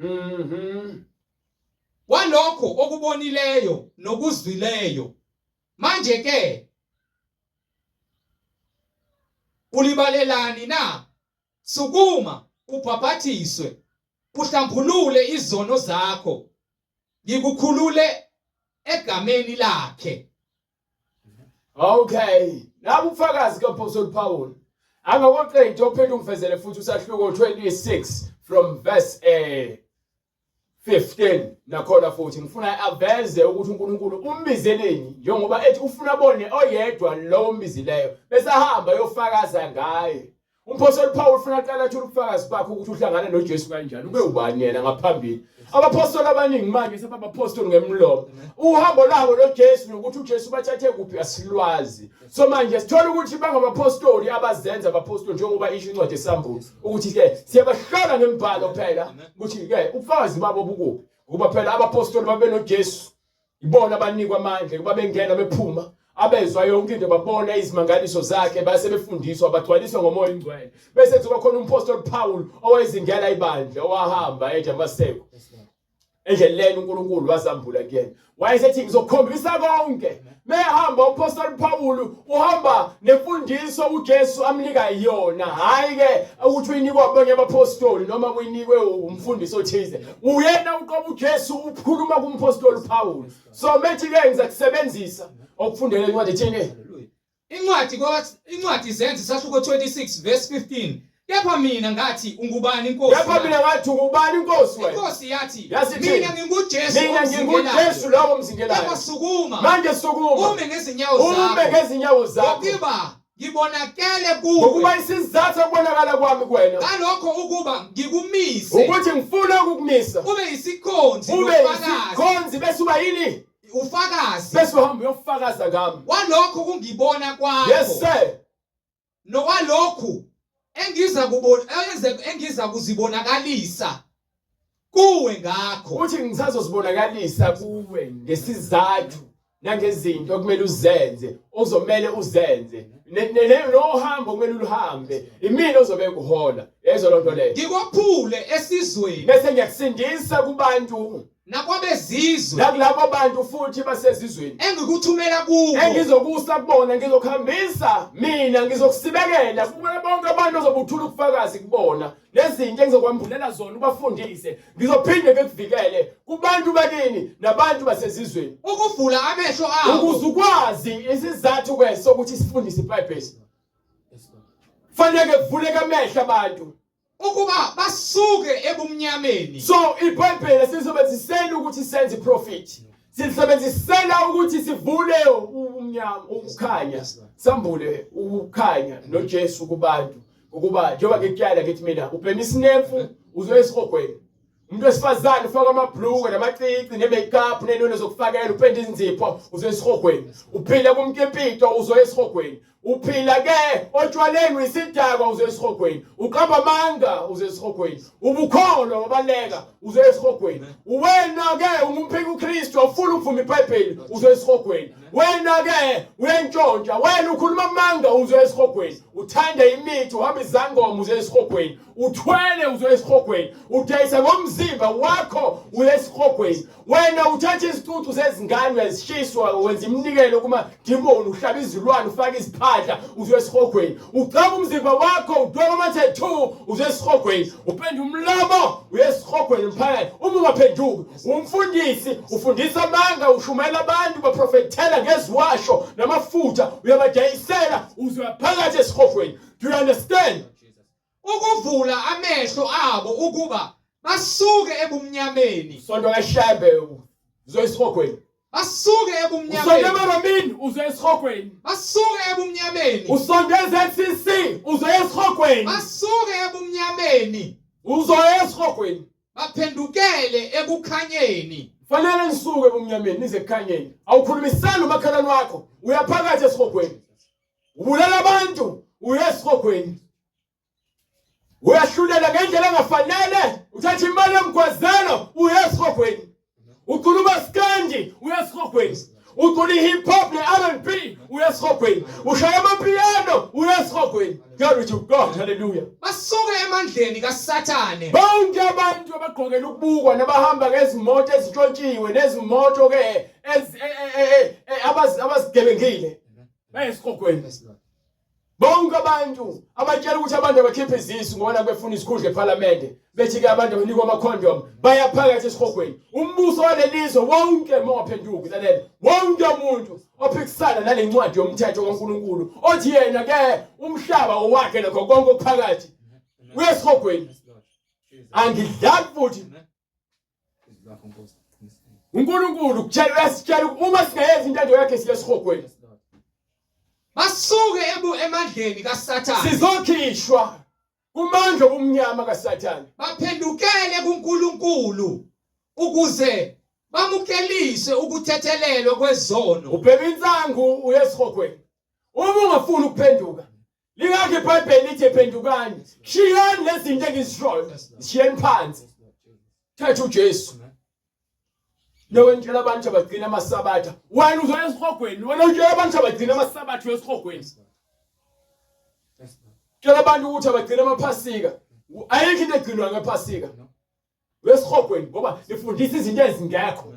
walokho okubonileyo nokuzwileyo manje ke ulibalelani na? Sukuma ubhaphathiswe uhlambulule izono zakho, ngikukhulule egameni lakhe. Okay, nabu ufakazi kaApostle Paul angakoqedi ophela umvezele futhi usahluko 26 from verse 15 nakhona futhi ngifuna aveze ukuthi uNkulunkulu umbizeleni njengoba ethi ufuna abone oyedwa lo ombizileyo bese ahamba yofakaza ngaye. UApostle Paul ufuna aqala athule ubufakazi bakhe ukuthi uhlangana noJesu kanjani, ube ubani yena ngaphambili. Abapostoli abaningi manje sebabapostoli ngemlomo. Uhambo labo loJesu nokuthi uJesu bathathe kuphi asilwazi. So manje sithola ukuthi bangabapostoli abazenza abapostoli njengoba isho incwadi eSambulo ukuthi ke siyabahlola ngembhalo phela ukuthi ke ubufakazi babo bukuphi. Kuba phela abapostoli babe noJesu ibona abanikwa amandla kuba bengena bephuma abezwa yonke into babona izimangaliso zakhe base befundiswa bagcwaliswa ngomoya ingcwele. Bese kuba khona umpostoli Paul owayezingela ibandla owahamba eDamaseko. Endleleni uNkulunkulu wazambula kuyena. Wayesethi ngizokhombisa konke. Mehamba umpostoli Paul uhamba nemfundiso uJesu amnika yona. Hayi ke ukuthi uyinikwa abanye abapostoli noma kuyinikwe umfundiso othize. Uyena uqobo uJesu ukhuluma kumpostoli Paul. So methi ke ngizakusebenzisa okufundela incwadi ethini. Incwadi izenzi sahluko 26 verse 15. Kepha mina ngathi ungubani inkosi? Kepha mina ngathi ungubani inkosi wena? Inkosi yathi mina nginguJesu. Mina nginguJesu lawo omzingelayo. Kepha sukuma. Manje sukuma. Ume ngezinyawo zakho. Ume ngezinyawo zakho. Ngokuba ngibonakele kuwe. Ngokuba isizathu ukubonakala kwami kuwena. Ngalokho ukuba ngikumise. Ukuthi ngifuna ukukumisa. Ube yisikhonzi nofakazi. Isikhonzi bese uba yini? Ufakazi. Bese uhamba uyofakaza ngami. Walokho kungibona kwakho. Yes sir. Nokwalokho engiza kuzibonakalisa kuwe ngakho. Uthi ngisazozibonakalisa kuwe ngesizathu nangezinto okumele uzenze, ozomela uzenze. Nohambo kumele uhambe. Imina ozobe kuhola. Yezo lonto leyo. Ngikophule esizweni. Bese ngiyakusindisa kubantu. Nakwabezizwe. Nakulabo abantu futhi basezizweni. Engikuthumela kubo. Engizokusa kubona, ngizokuhambisa mina, ngizokusibekela kubona bonke abantu ozobuthula ukufakazi kubona. Lezinto engizokwambulela zona ubafundise. Ngizophinde ngikuvikele kubantu bakini nabantu basezizweni. Ukuvula amehlo abo. Ukuze ukwazi isizathu kweso ukuthi sifundise iBhayibheli. Fanele kuvuleke amehlo abantu. Ukuba basuke ebumnyameni. So iBhayibheli sisebenzisela ukuthi senze profit. Sisebenzisela ukuthi sivule umnyama ukukhanya. Sambule ukukhanya noJesu kubantu. Ukuba njengoba ngikyala ngithi mina ubhema isinemfu uzoyesihogweni. Umuntu wesifazane ufaka amabhluku namacici nemakeup nenono zokufakela upenda izinzipho uzoyesihogweni. Uphila kumkempito uzoyesihogweni. Uphila ke otshwaleni isidakwa uzoyesihogweni. Uqamba amanga uzoyesihogweni. Ubukholo wabaleka uzoyesihogweni. Wena ke umphika uKristu ufuna ukuvuma iBhayibheli uzoyesihogweni. Wena ke uyentshontsha, wena ukhuluma amanga uzoyesihogweni. Uthanda imithi uhamba izangoma uzoyesihogweni. Uthwele uzoyesihogweni. Udayisa ngomzimba wakho uyesihogweni. Wena uthatha izicuthu zezingane uyazishiswa wenza iminikelo kuma demon uhlaba izilwane ufaka iziphandla uzoyesihogweni. Ucaba umzimba wakho udweba ama-tattoo uzoyesihogweni. Upenda umlomo uyesihogweni mphakathi. Uma ungaphenduki umfundisi ufundisa amanga ushumela abantu baprofethela ngeziwasho namafutha uyabadayisela uzoyaphakathi esihogweni. Do you understand? Ukuvula amehlo abo ukuba basuke ebumnyameni. Sonto kashabe uzoyesihogweni. Basuke ebumnyameni. Usonde eMaramini uzoyesihogweni. Basuke ebumnyameni. Usonde eZCC uzoyesihogweni. Basuke ebumnyameni. Uzoyesihogweni. Baphendukele ekukhanyeni. Fanele nisuke ebumnyameni nize ekukhanyeni. Awukhulumisani umakhelwane wakho uyaphakathi esihogweni. Ubulala abantu uyesihogweni. Uyahlulela ngendlela engafanele, uthatha imali emgwazelo uyesihogweni. Ukhuluma skandi uyesihogweni. Ukhuluma hip hop ne-R&B uyesihogweni. Ushaya amapiano uyesihogweni. Glory to God, hallelujah. Basuke emandleni kaSathane. Bonke abantu abagqokela ukubukwa nabahamba ngezimoto ezintshontshiwe nezimoto ke abazigebengile bayesihogweni. bonke abantu abatshela ukuthi abantu abakhiphe izisu ngoba befuna isikhundla eParliament bethi ke abantu abanikwa amakhondom bayaphakathi esihogweni. Umbuso walelizwe wonke mawaphenduka lalela wonke umuntu ophikisana nalencwadi yomthetho kaNkuluNkulu othi yena ke umhlaba owakhe lokho konke okuphakathi uyesihogweni. Angidlali futhi uNkulunkulu kutshela uma singayenza intando yakhe siyesihogweni. Basuke emandleni kaSathane. Sizokhishwa kumandla obumnyama kaSathane. Baphendukele kuNkulunkulu ukuze bamukeliswe ukuthethelelwa kwezono. Ubheka insangu uyesihogweni. Uma ungafuni ukuphenduka, lingakho iBhayibheli lithi phendukani. Shiyani lezinto engizishoyo. Shiyeni phansi. Thatha uJesu. Nowentshela abantu abagcina amasabatha. Wena uzoya esihogweni. Wena utshela abantu abagcina amasabatha esihogweni. Tshela abantu ukuthi abagcina amaphasika. Ayikho into egcinwa ngephasika. Wesihogweni ngoba lifundisa izinto ezingekho.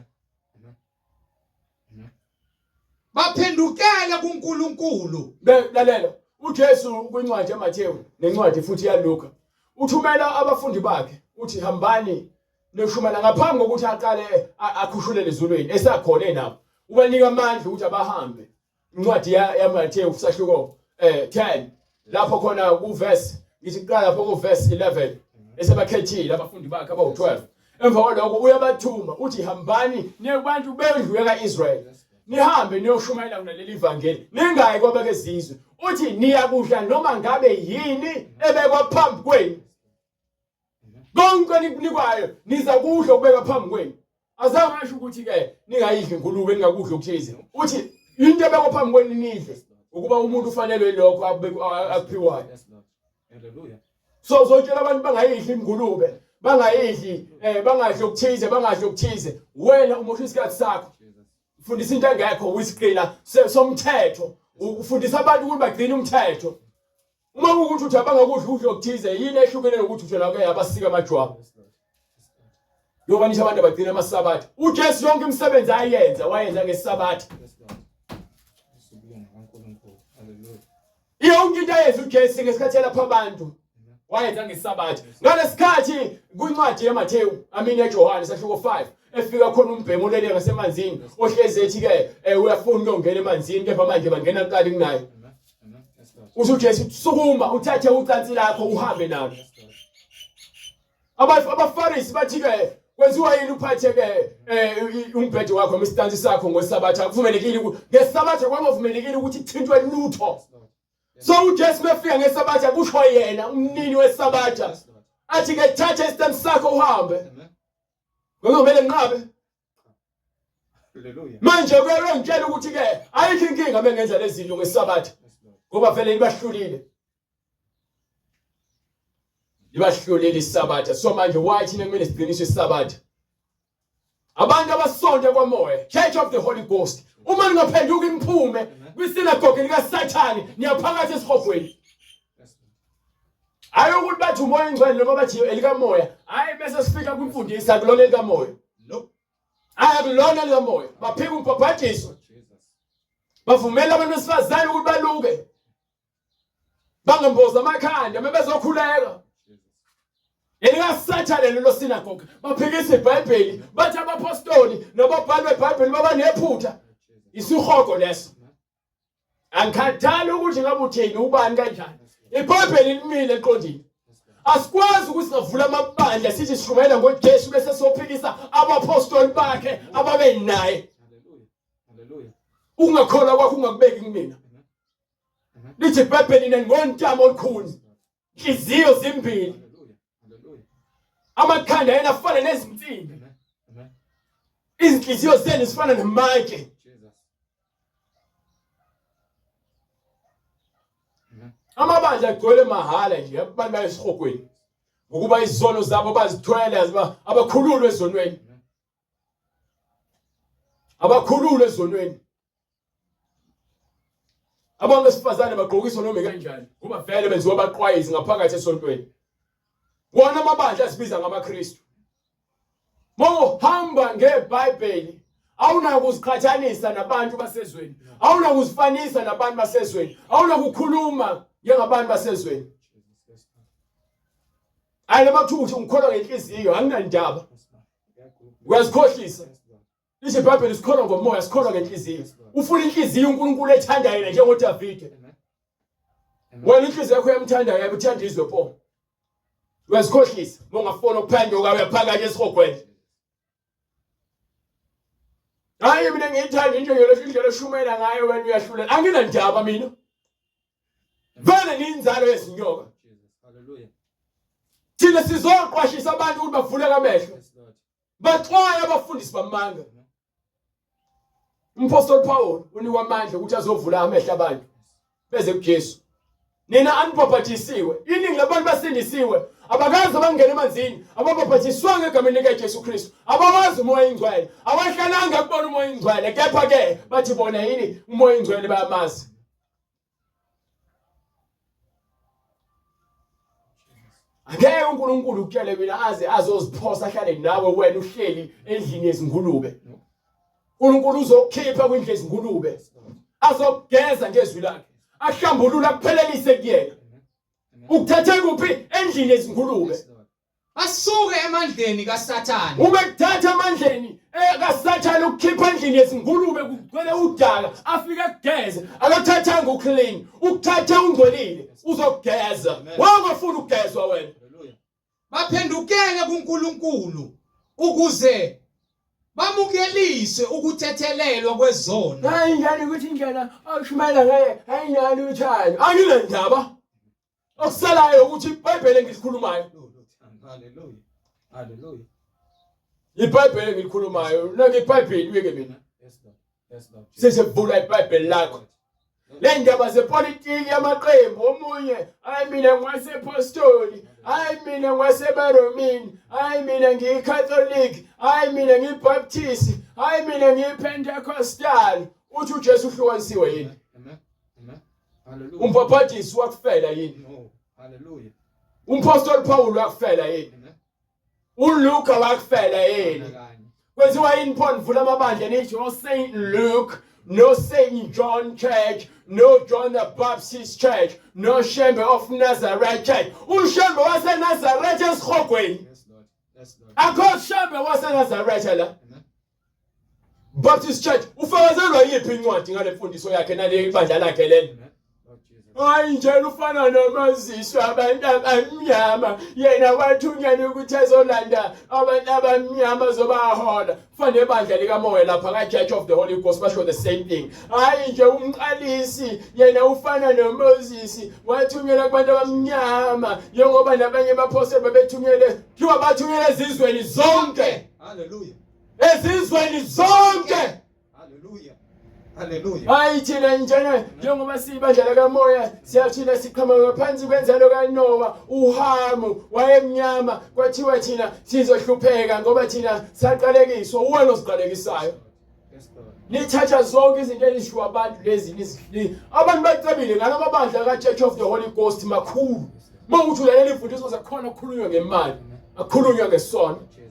Baphendukele kuNkulunkulu. Lalela, uJesu kwincwadi yaMathewu nencwadi futhi yaLuka uthumela abafundi bakhe uthi hambani neshumayela ngaphambi kokuthi aqale akhushulele ezulwini esakhona enabo. Ubanika amandla ukuthi abahambe. Incwadi yaMathewu kusahluko 10 lapho khona kuverse ngithi qala lapho kuverse 11 esebakhethile abafundi bakhe abawu12. Emva kwalokho uyabathuma uthi hambani nebantu bendlu kaIsrael. Nihambe niyoshumayela naleli ivangeli. Ningayi kwabeke izizwe. Uthi niyakudla noma ngabe yini ebekwa phambi kwenu. Konke nikwayo niza kudla ukubeka phambi kwenu. Azange asho ukuthi ke ningayidli ingulube ningakudla okuthize. Uthi into ebekwa phambi kwenu nidle ukuba umuntu ufanelwe lokho akuphiwayo. Hallelujah. So uzotshela abantu bangayidli ingulube, bangayidli bangadli okuthize, bangadli okuthize. Wena umosha isikhathi sakho. Ufundisa into engekho uyisigcina somthetho. Ufundisa abantu ukuthi bagcine umthetho. Uma ukuthi uthi abangakudla ukudla okuthize yini ehlukene nokuthi uthela ke abasika amajwabu. Yoba nisho abantu abagcina amasabatha. uJesu yonke imisebenzi ayenza wayenza ngesabatha. Hallelujah. Yonke into ayenza uJesu ngesikhathi lapha abantu wayenza ngesabatha. Ngalesikhathi kwincwadi yaMathewu yaJohane sahluko 5 efika khona umbhemu olele ngasemanzini ohlezi ethi ke uyafuna ukungena emanzini kepha manje bangena kuqali kunayo. Uthi uJesu sukuma uthathe ucansi lakho uhambe nalo. Abafarisi bathi ke kwenziwa yini uphathe ke umbhede wakho umstansi sakho ngosabatha akuvumelekile ngesabatha kwakuvumelekile ukuthi ithintwe lutho. So uJesu mefika ngesabatha kusho yena umnini wesabatha athi ke thatha istansi sakho uhambe. Ngokumele nqabe. Hallelujah. Manje kwelo ngitshela ukuthi ke ayikho inkinga mengenza lezi zinto ngesabatha ngoba vele libahlulile. Libahlulile isabatha. So manje why thina kumele siqiniswe isabatha? Abantu abasonde kwamoya, Church of the Holy Ghost. Uma ningaphenduka imphume kwisinagoge likaSathane niyaphakathi esihogweni. Ayokuthi bathi umoya engcwele noma bathi elikamoya. Hayi bese sifika kwimfundisi akulona elikamoya. No. Akulona elikamoya. Baphika umbhabhatiso. Bavumela abantu besifazane ukuthi baluke. Bangamboza amakhanda bebezokhuleka. elikaSathane lelo sinagoge baphikisa iBhayibheli bathi abapostoli nababhali beBhayibheli baba nephutha isihogo leso angikhathali ukuthi ngabe uthini ubani kanjani iBhayibheli limile eqondile asikwazi ukuthi sivule amabandla sithi sishumayela ngoJesu bese sophikisa abapostoli bakhe ababe naye Hallelujah. ungakholwa kwakho ungakubeki kumina lithi iBhayibheli ngontamo olukhulu inhliziyo zimbili amakhanda yena afana nezinsimbi izinhliziyo zenu zifana namatshe amabandla agcwele mahala nje abantu bayesihogweni ngokuba izono zabo bazithwele abakhululwe ezonweni abakhululwe ezonweni abantu besifazane bagqokiswa noma kanjani kuba vele benziwa abaqwayizi ngaphakathi esontweni wona amabandla asibiza ngamaKristu mohamba ngeBhayibheli awunako ukuziqhathanisa nabantu basezweni awunako ukuzifanisa nabantu basezweni awunako ukukhuluma njengabantu basezweni. Jesus. Yes, Lord. Ayilema kuthiwa ukuthi ngikholwa ngenhliziyo anginandaba. Yes, Lord. Uyakhuluma. Uyazikhohlisa. Yes, Lord. Lisho iBhayibheli sikholwa ngomoya sikholwa ngenhliziyo. Ufuna inhliziyo uNkulunkulu ethandayo yena njengoDavide. Amen. Wena inhliziyo yakho yamthandayo yabuthanda izwe pho. Uyazikhohlisa ungafuna ukuphenduka uyaphakanya esihogweni. Hayi mina ngiyithanda indlela eshumela ngayo wena uyahlulela. Anginandaba mina. Vele ninzalo yezinyoka. Jesus. Hallelujah. Thina sizoqwashisa abantu ukuthi bavuleke amehlo. Yes, Lord. Baxwaya abafundisi bamanga. Umpostoli Paul unikwa amandla ukuthi azovula amehlo abantu beze kuJesu. Nina anibhabhatisiwe, iningi labantu basindisiwe, abakazi abangena emanzini, ababhabhatiswanga egameni likaJesu Kristu, abawazi umoya oyingcwele, abahlalanga kubona umoya oyingcwele, kepha ke bathi bona yini umoya oyingcwele bayamazi. Ngeke uNkulunkulu ukutshele mina azoziphosa ahlale nawe wena uhleli endlini yezingulube. uNkulunkulu uzokhipha kwindlu yezingulube, azokugeza ngezwi lakhe, ahlambulula kuphelelise kuyena. Ukuthathe kuphi endlini yezingulube? Yes, Lord. Basuke emandleni kaSathane. Ube kuthatha amandleni kaSathane ukukhipha endlini yezingulube kugcwele udaka, afike kugeze, akathathanga uclean, ukuthatha ungcolile, uzokugeza. Wangafuna ukugezwa wena. Hallelujah. Baphendukele kuNkulunkulu ukuze bamukeliswe ukuthethelelwa kwezona. Hayi njani ukuthi indlela awushumayela ngaye ayinani uthando. Anginandaba. Okusalayo ukuthi iBhayibheli engilikhulumayo. Hallelujah. Hallelujah. iBhayibheli engilikhulumayo, nake iBhayibheli uyeke mina. Yes, Lord. Yes, Lord. Sesevula iBhayibheli lakho. Le ndaba zepolitiki yamaqembu omunye, hayi mina ngwasepostoli, hayi mina ngwasebaromini, hayi mina ngiyiCatholic, hayi mina ngiyibaptist, hayi mina ngiyiPentecostal. Uthi uJesu uhlukanisiwe yini? Amen. Amen. Hallelujah. Umbhaphathisi wakufela yini? No. Hallelujah. Umpostoli Paul wakufela yini? Amen. uLuka wakufela yini? Kanye. Kwenziwa yini pho nivula amabandla nithi o Saint Luke, no Saint John Church, no John the Baptist Church, no Shembe of Nazareth Church. Ushembe waseNazareth esihogweni. Yes, Lord. Yes, Lord. Akho Shembe waseNazareth la. Amen. Baptist Church ufakazelwa yiphi incwadi ngale mfundiso yakhe nale bandla lakhe leli? Amen. Lord Jesus. Hayi njalo ufana nomaziswa abantu abamnyama, yena wathunyelwa ukuthi ezolanda abantu abamnyama zobahola. Kufanele bandla likamoya lapha ka Church of the Holy Ghost basho the same thing. Hayi nje umqalisi yena ufana noMoses wathunyelwa kubantu abamnyama, njengoba nabanye abaphostoli babethunyelwe, kiwa bathunyelwe ezizweni zonke. Hallelujah. Ezizweni zonke. Hallelujah. Hallelujah. Hayi thina njena njengoba sibandla lakamoya siyathina siqhamuka phansi kwenzalo kaNoah, uHamu wayemnyama, kwathiwa thina sizohlupheka ngoba thina saqalekiswa. Uwena osiqalekisayo. Yes, Lord. Nithatha zonke izinto ezishiwo abantu lezi abantu bacebile ngalamabandla ka Church of the Holy Ghost makhulu. Mawuthi ulalela imfundiso zakhona ukukhulunywa ngemali, akukhulunywa ngesono. Jesus.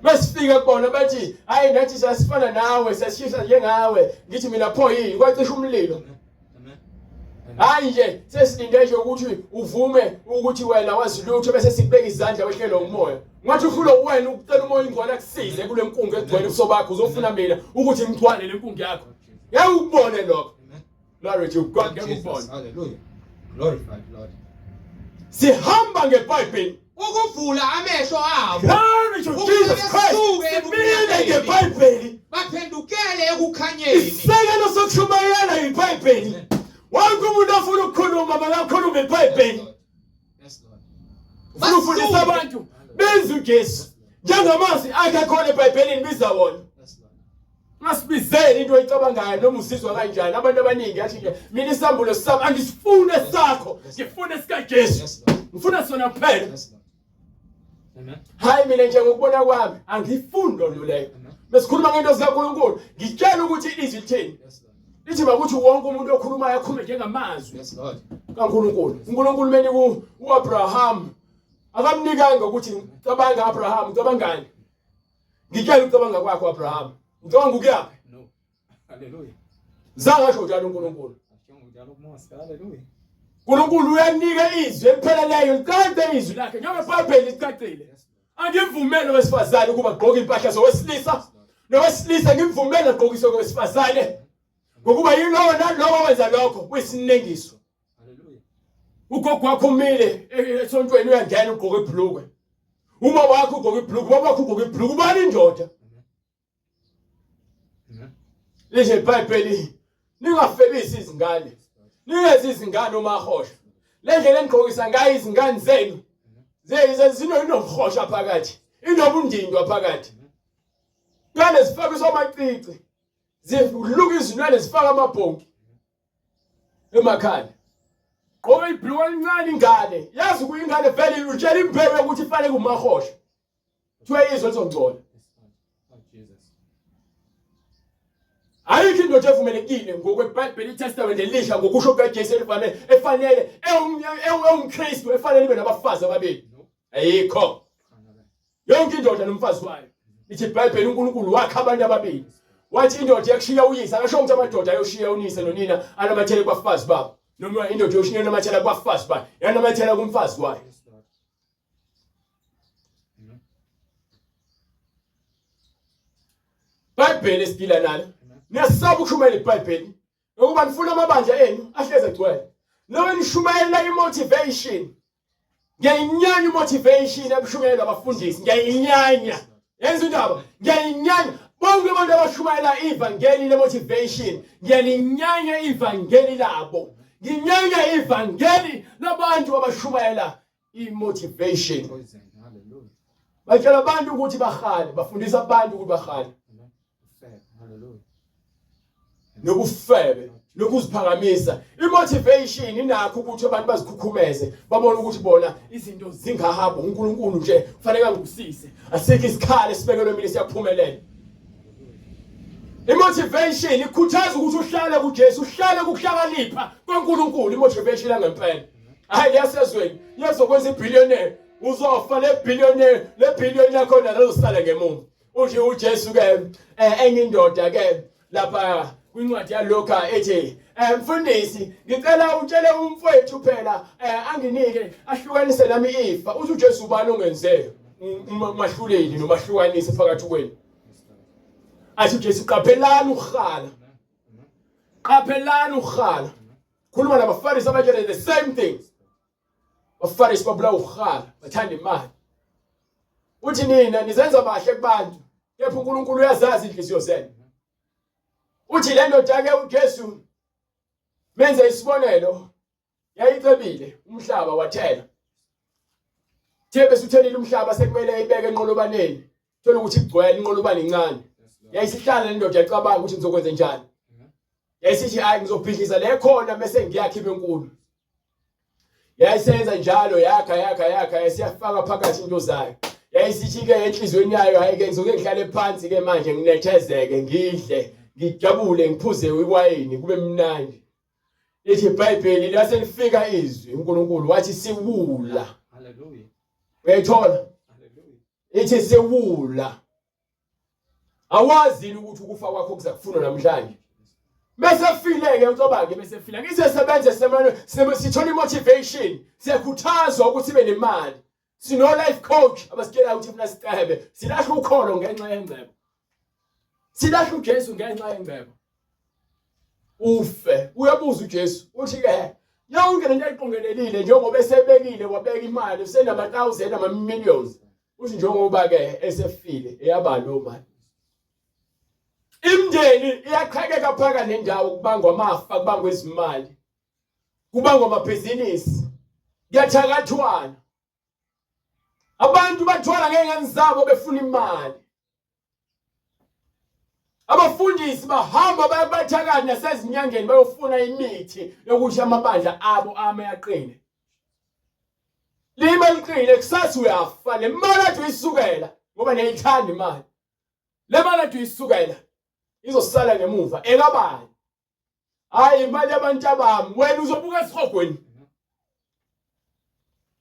Masifika kubona bathi hayi nathi sasifana nawe, sasishisa njengawe. Ngithi mina pho yini kwacisha umlilo. Amen. Amen. Hayi nje sesilinde nje ukuthi uvume ukuthi wena wazilutho bese sikubeka izandla wehlelo umoya. Ngathi ufuna wena ukucela umoya ingcwele akusize kule nkungu egcwele usobakho, uzofuna mina ukuthi ngigcwane le nkungu yakho. Yeke ukubone lokho. Amen. Glory to God. Ngeke Jesus. ukubone. Hallelujah. Glorified Lord. Sihamba ngeBhayibheli. Ukuvula amehlo abo. Glory to Jesus Christ. Sibile ngeBhayibheli. Baphendukele ekukhanyeni. Isekelo sokushumayela iBhayibheli. Wonke umuntu ofuna ukukhuluma makakhulume iBhayibheli. Yes, Lord. Ufuna ufundisa abantu benze uJesu njengamazwi akhe akhona eBhayibhelini biza wona. Yes, Lord. Ngasibizeni into oyicabangayo noma usizwa kanjani. Abantu abaningi athi nje mina isambulo sami angisifune sakho, ngifune sikaJesu. Yes, Lord. Ngifuna sona kuphela. Yes, Lord. Amen. Hayi mina nje ngokubona kwami angifuni lo leyo. Besikhuluma ngento zikaNkulunkulu, ngitshela ukuthi ilizwi lithini. Yes, Lord. Lithi makuthi wonke umuntu okhulumayo akhulume njengamazwi Yes, Lord. kaNkulunkulu. uNkulunkulu meni uAbraham akamnikanga ukuthi cabanga Abraham, cabangani? Ngitshela ucabanga kwakho Abraham. Ucabanga ukuyaphi? No. Hallelujah. Zangasho njalo uNkulunkulu. Ngidala ukumosa. Hallelujah. uNkulunkulu uyanika izwi elipheleleyo liqede izwi lakhe njengoba iBhayibheli licacile. Angivumeli owesifazane ukuba agqoke impahla zowesilisa. Nowesilisa ngimvumela agqokiswe kowesifazane. Ngokuba yilowo nalowo wenza lokho kuyisinengiso. Hallelujah. Ugogo wakho umile esontweni uyangena ugqoke ibhlukwe. Uma wakho ugqoke ibhlukwe, baba wakho ugqoke ibhlukwe, ubani indoda? Amen. Lishe iBhayibheli ningafebisi izingane. Ningenzi izingane umahosha. Le ndlela enigqokisa ngayo izingane zenu. Zinomhosha phakathi. Inobundindwa phakathi. Ngane zifaka isomaqhiqi. Ziluka izinwele zifaka amabhonki. Emakhaya. Gqoka ibhlukwe elincane ingane. Yazi kuyingane vele utshela impela ukuthi ifanele kumahosha. Kuthiwe izwe lizongcola. Oh Jesus. Ayikho indoda evumelekile ngokweBhayibheli iTestament elisha ngokusho kukaJesu efanele ewumKristu efanele ibe nabafazi ababili. Ayikho. Yonke indoda nomfazi wayo. Lithi iBhayibheli uNkulunkulu wakha abantu ababili. Wathi indoda yakushiya uyise, akasho ukuthi amadoda ayoshiya unise nonina anamathele kwabafazi babo. Noma indoda yoshiya anamathele kwabafazi bayo, yanamathele kumfazi wayo. Yes, Lord. Amen. iBhayibheli esipila nalo. Niyasaba ukushumayela iBhayibheli. Ngokuba nifuna amabandla enu ahleze egcwele. Lo nishumayela imotivation. Ngiyayinyanya imotivation ebushumayela abafundisi. Ngiyayinyanya. Yenza indaba. Ngiyayinyanya. Bonke abantu abashumayela ivangeli lemotivation. Ngiyalinyanya ivangeli labo. Nginyanya ivangeli labantu abashumayela imotivation. Poison. Hallelujah. Batshela abantu ukuthi bahale, bafundisa abantu ukuthi bahale. Amen. Fair. Hallelujah. Nokufebe, nokuziphakamisa. Imotivation inakho ukuthi abantu bazikhukhumeze, babone ukuthi bona izinto zingahamba uNkulunkulu nje kufanele angusise. Asikho isikhali esibekelwe mina siyaphumelela. Imotivation ikhuthaza ukuthi uhlale kuJesu, uhlale kukuhlakanipha kwaNkulunkulu. Imotivation angempela. Hayi liyasezweni, yazokwenza ibillionaire. Uzofa le billionaire yakho nalozosala ngemuva. Uthi uJesu ke enye indoda ke lapha kwincwadi yaLuka ethi mfundisi ngicela utshele umfowethu phela anginike ahlukanise nami ifa. Uthi uJesu ubani ongenze umahluleli nomahlukanise phakathi kwenu? Athi uJesu qaphelani ukughala. Qaphelani ukughala. Khuluma nabaFarisi abatshela the same thing. AbaFarisi babulawa ukughala, bathanda imali. Uthi nina nizenza bahle kubantu, kepha uNkulunkulu uyazazi inhliziyo zenu. Uthi le ndoda ke uJesu menze isibonelo, yayicebile umhlaba wathela. Thebe suthelile umhlaba sekumele ibeke enqolobaneni. Thola ukuthi igcwele inqolobane incane. Yayisihlala le ndoda yacabanga ukuthi ngizokwenza njani. Yayisithi hayi ngizobhidliza le khona bese ngiyakhipha enkulu. Yayisenza njalo yakha yasiyafaka phakathi into zayo. Yayisithi ke enhlizweni yayo hayi ke ngizoke ngihlale phansi ke manje nginethezeke ngidle ngijabule ngiphuze iwayini kube mnandi. Lithi iBhayibheli lase lifika izwi uNkulunkulu wathi siwula. Hallelujah. Uyayithola? Hallelujah. Lithi siwula. Awazi ukuthi ukufa kwakho kuzakufunwa namhlanje. Bese fileke ucabanga bese fila ngisesebenze semane sithola imotivation siyakhuthazwa ukuthi sibe nemali sino life coach abasikela ukuthi mina sicebe silahla ukholo ngenxa yengcebo silahla uJesu ngenxa yengcebo ufe uyabuza uJesu uthi ke yonke lento ayiqongelelile njengoba esebekile wabeka imali usenama thousands ama millions uthi njengoba ke esefile eyabala lo mali. Imndeni iyaqhakeka phaka nendawo kubangwa amafa kubangwa izimali kubangwa amabhizinisi kuyathakathwana abantu bathwala ngengane zabo befuna imali. Abafundisi bahamba bayabathakana nasezinyangeni bayofuna imithi yokuthi amabandla abo ayaqine. Lima liqine kusasa uyafa le mali athi uyisukela ngoba neyithanda imali. Le mali athi uyisukela izosala ngemuva ekabani. Hayi imali yabantu abami wena uzobuka esihogweni.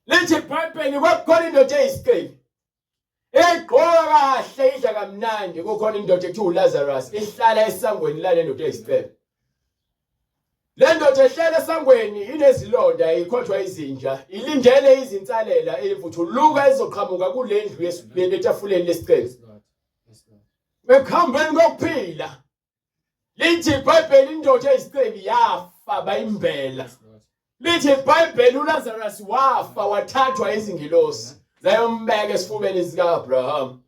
Lithi iBhayibheli kwakukhona indoda eyisiqili. Egqoka kahle idla kamnandi kukhona indoda ekuthiwa uLazarus ihlala esangweni lale ndoda eyisiqili. Le ndoda ehlele esangweni inezilonda ikhothwa izinja ilindele izinsalela eyivuthuluka ezoqhamuka kule ndlu letafuleni lesicebi. Yes, Lord. Yes, Lord. Bekhambeni kokuphila lithi iBhayibheli indoda eyisicebi yafa bayimbela. Yes, Lord. Lithi iBhayibheli uLazarus wafa wathathwa izingilosi zayombeka esifubeni sika-Abraham.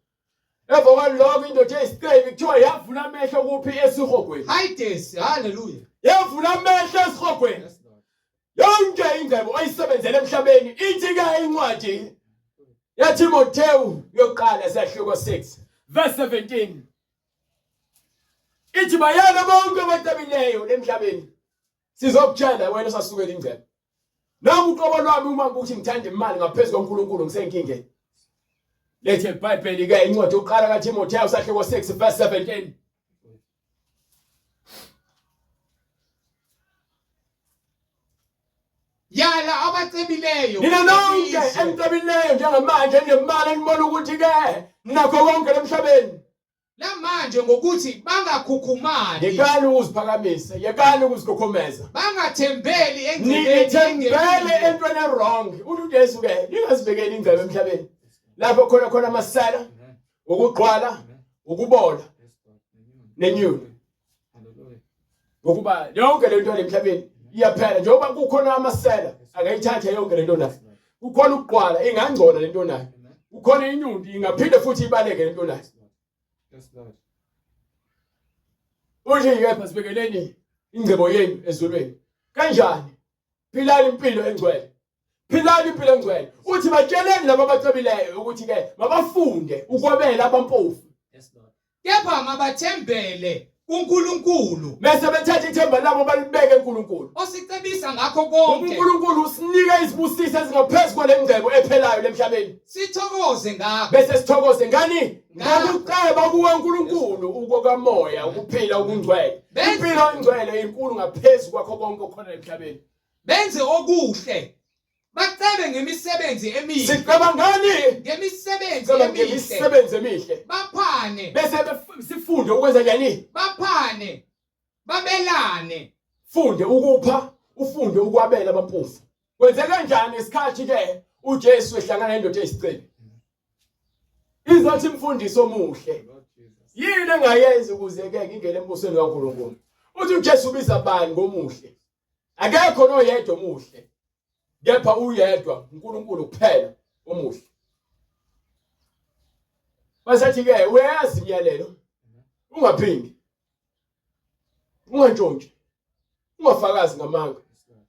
Emva kwalokho indoda eyisicebi kuthiwa yavula amehlo kuphi esihogweni. Hides, hallelujah. Yavula amehlo esihogweni. Yes, Lord. Yonke ingcebo oyisebenzele emhlabeni ithi-ke incwadi yaTimothewu yokuqala sahluko 6 verse 17. Ithi bayana bonke abatabileyo emhlabeni sizokutshela wena osasukela ingcebo. Nami uqobo lwami uma ukuthi ngithanda imali ngaphezulu kaNkulunkulu ngisenkingeni. Lethe iBhayibheli ke incwadi yokuqala kaTimothewu sahluko 6 verse 17. Yala abacebileyo. Nina nonke emtabileyo njengamanje ngemali enibona ukuthi ke nakho konke emhlabeni. Lamanje ngokuthi bangakhukhumali. Yekani ukuziphakamisa, yekani ukuzikhokhomeza. Bangathembeli Nithembele entweni wrong. uJesu ke ingazibekeli ingcebo emhlabeni. Lapho khona amasela, Amen. ukugqwala, Amen. ukubola, Yes, Lord. nenyulo. Hallelujah. Ngokuba yonke lento emhlabeni iyaphela njengoba kukhona amasela angayithatha yonke lento nayo. Yes, Lord. Kukhona ukugqwala ingangcola lento nayo. Amen. Kukhona inyundi ingaphinde futhi ibaleke lento nayo. Yes, Lord. Yes, Lord. Uthi ngepha sibekeleni ingcebo yenu ezulwini. Kanjani? Philani impilo engcwele. Philani impilo engcwele. Uthi batsheleni labo abacebileyo ukuthi ke mabafunde ukwabela abampofu. Yes, Lord. Kepha mabathembele kuNkulunkulu Bese bethatha ithemba labo balibeke kuNkulunkulu. osicebisa ngakho konke. uNkulunkulu usinika izibusiso ezingaphezulu kwalengcebo ephelayo emhlabeni. Sithokoze ngakho. Bese sithokoze ngani? Ngakho. Ngokuceba kuNkulunkulu ukokamoya ukuphila okungcwele. Bese- Impilo engcwele inkulu ngaphezulu kwakho konke okhona emhlabeni. Benze okuhle. Bacebe ngemisebenzi emihle. Siceba ngani? Ngemisebenzi Siceba emihle. ngemisebenzi emihle. Baphane. Bese sifunde ukwenza njani? Baphane. Babelane. Funde ukupha, ufunde ukwabela abampofu. Kwenze kanjani isikhathi ke uJesu ehlangana nendoda eyisicebi? Izothi imfundiso omuhle. Lord Jesus. Yini engayenza ukuze ke ngingene embusweni kaNkulunkulu? Uthi uJesu ubiza bani ngomuhle? Akekho noyedwa omuhle. Kepha uyedwa uNkulunkulu kuphela omuhle. Basathi ke uyazi imiyalelo. Ungaphindi. Ungantshontshe. Ungafakazi ngamanga. Yes, Lord.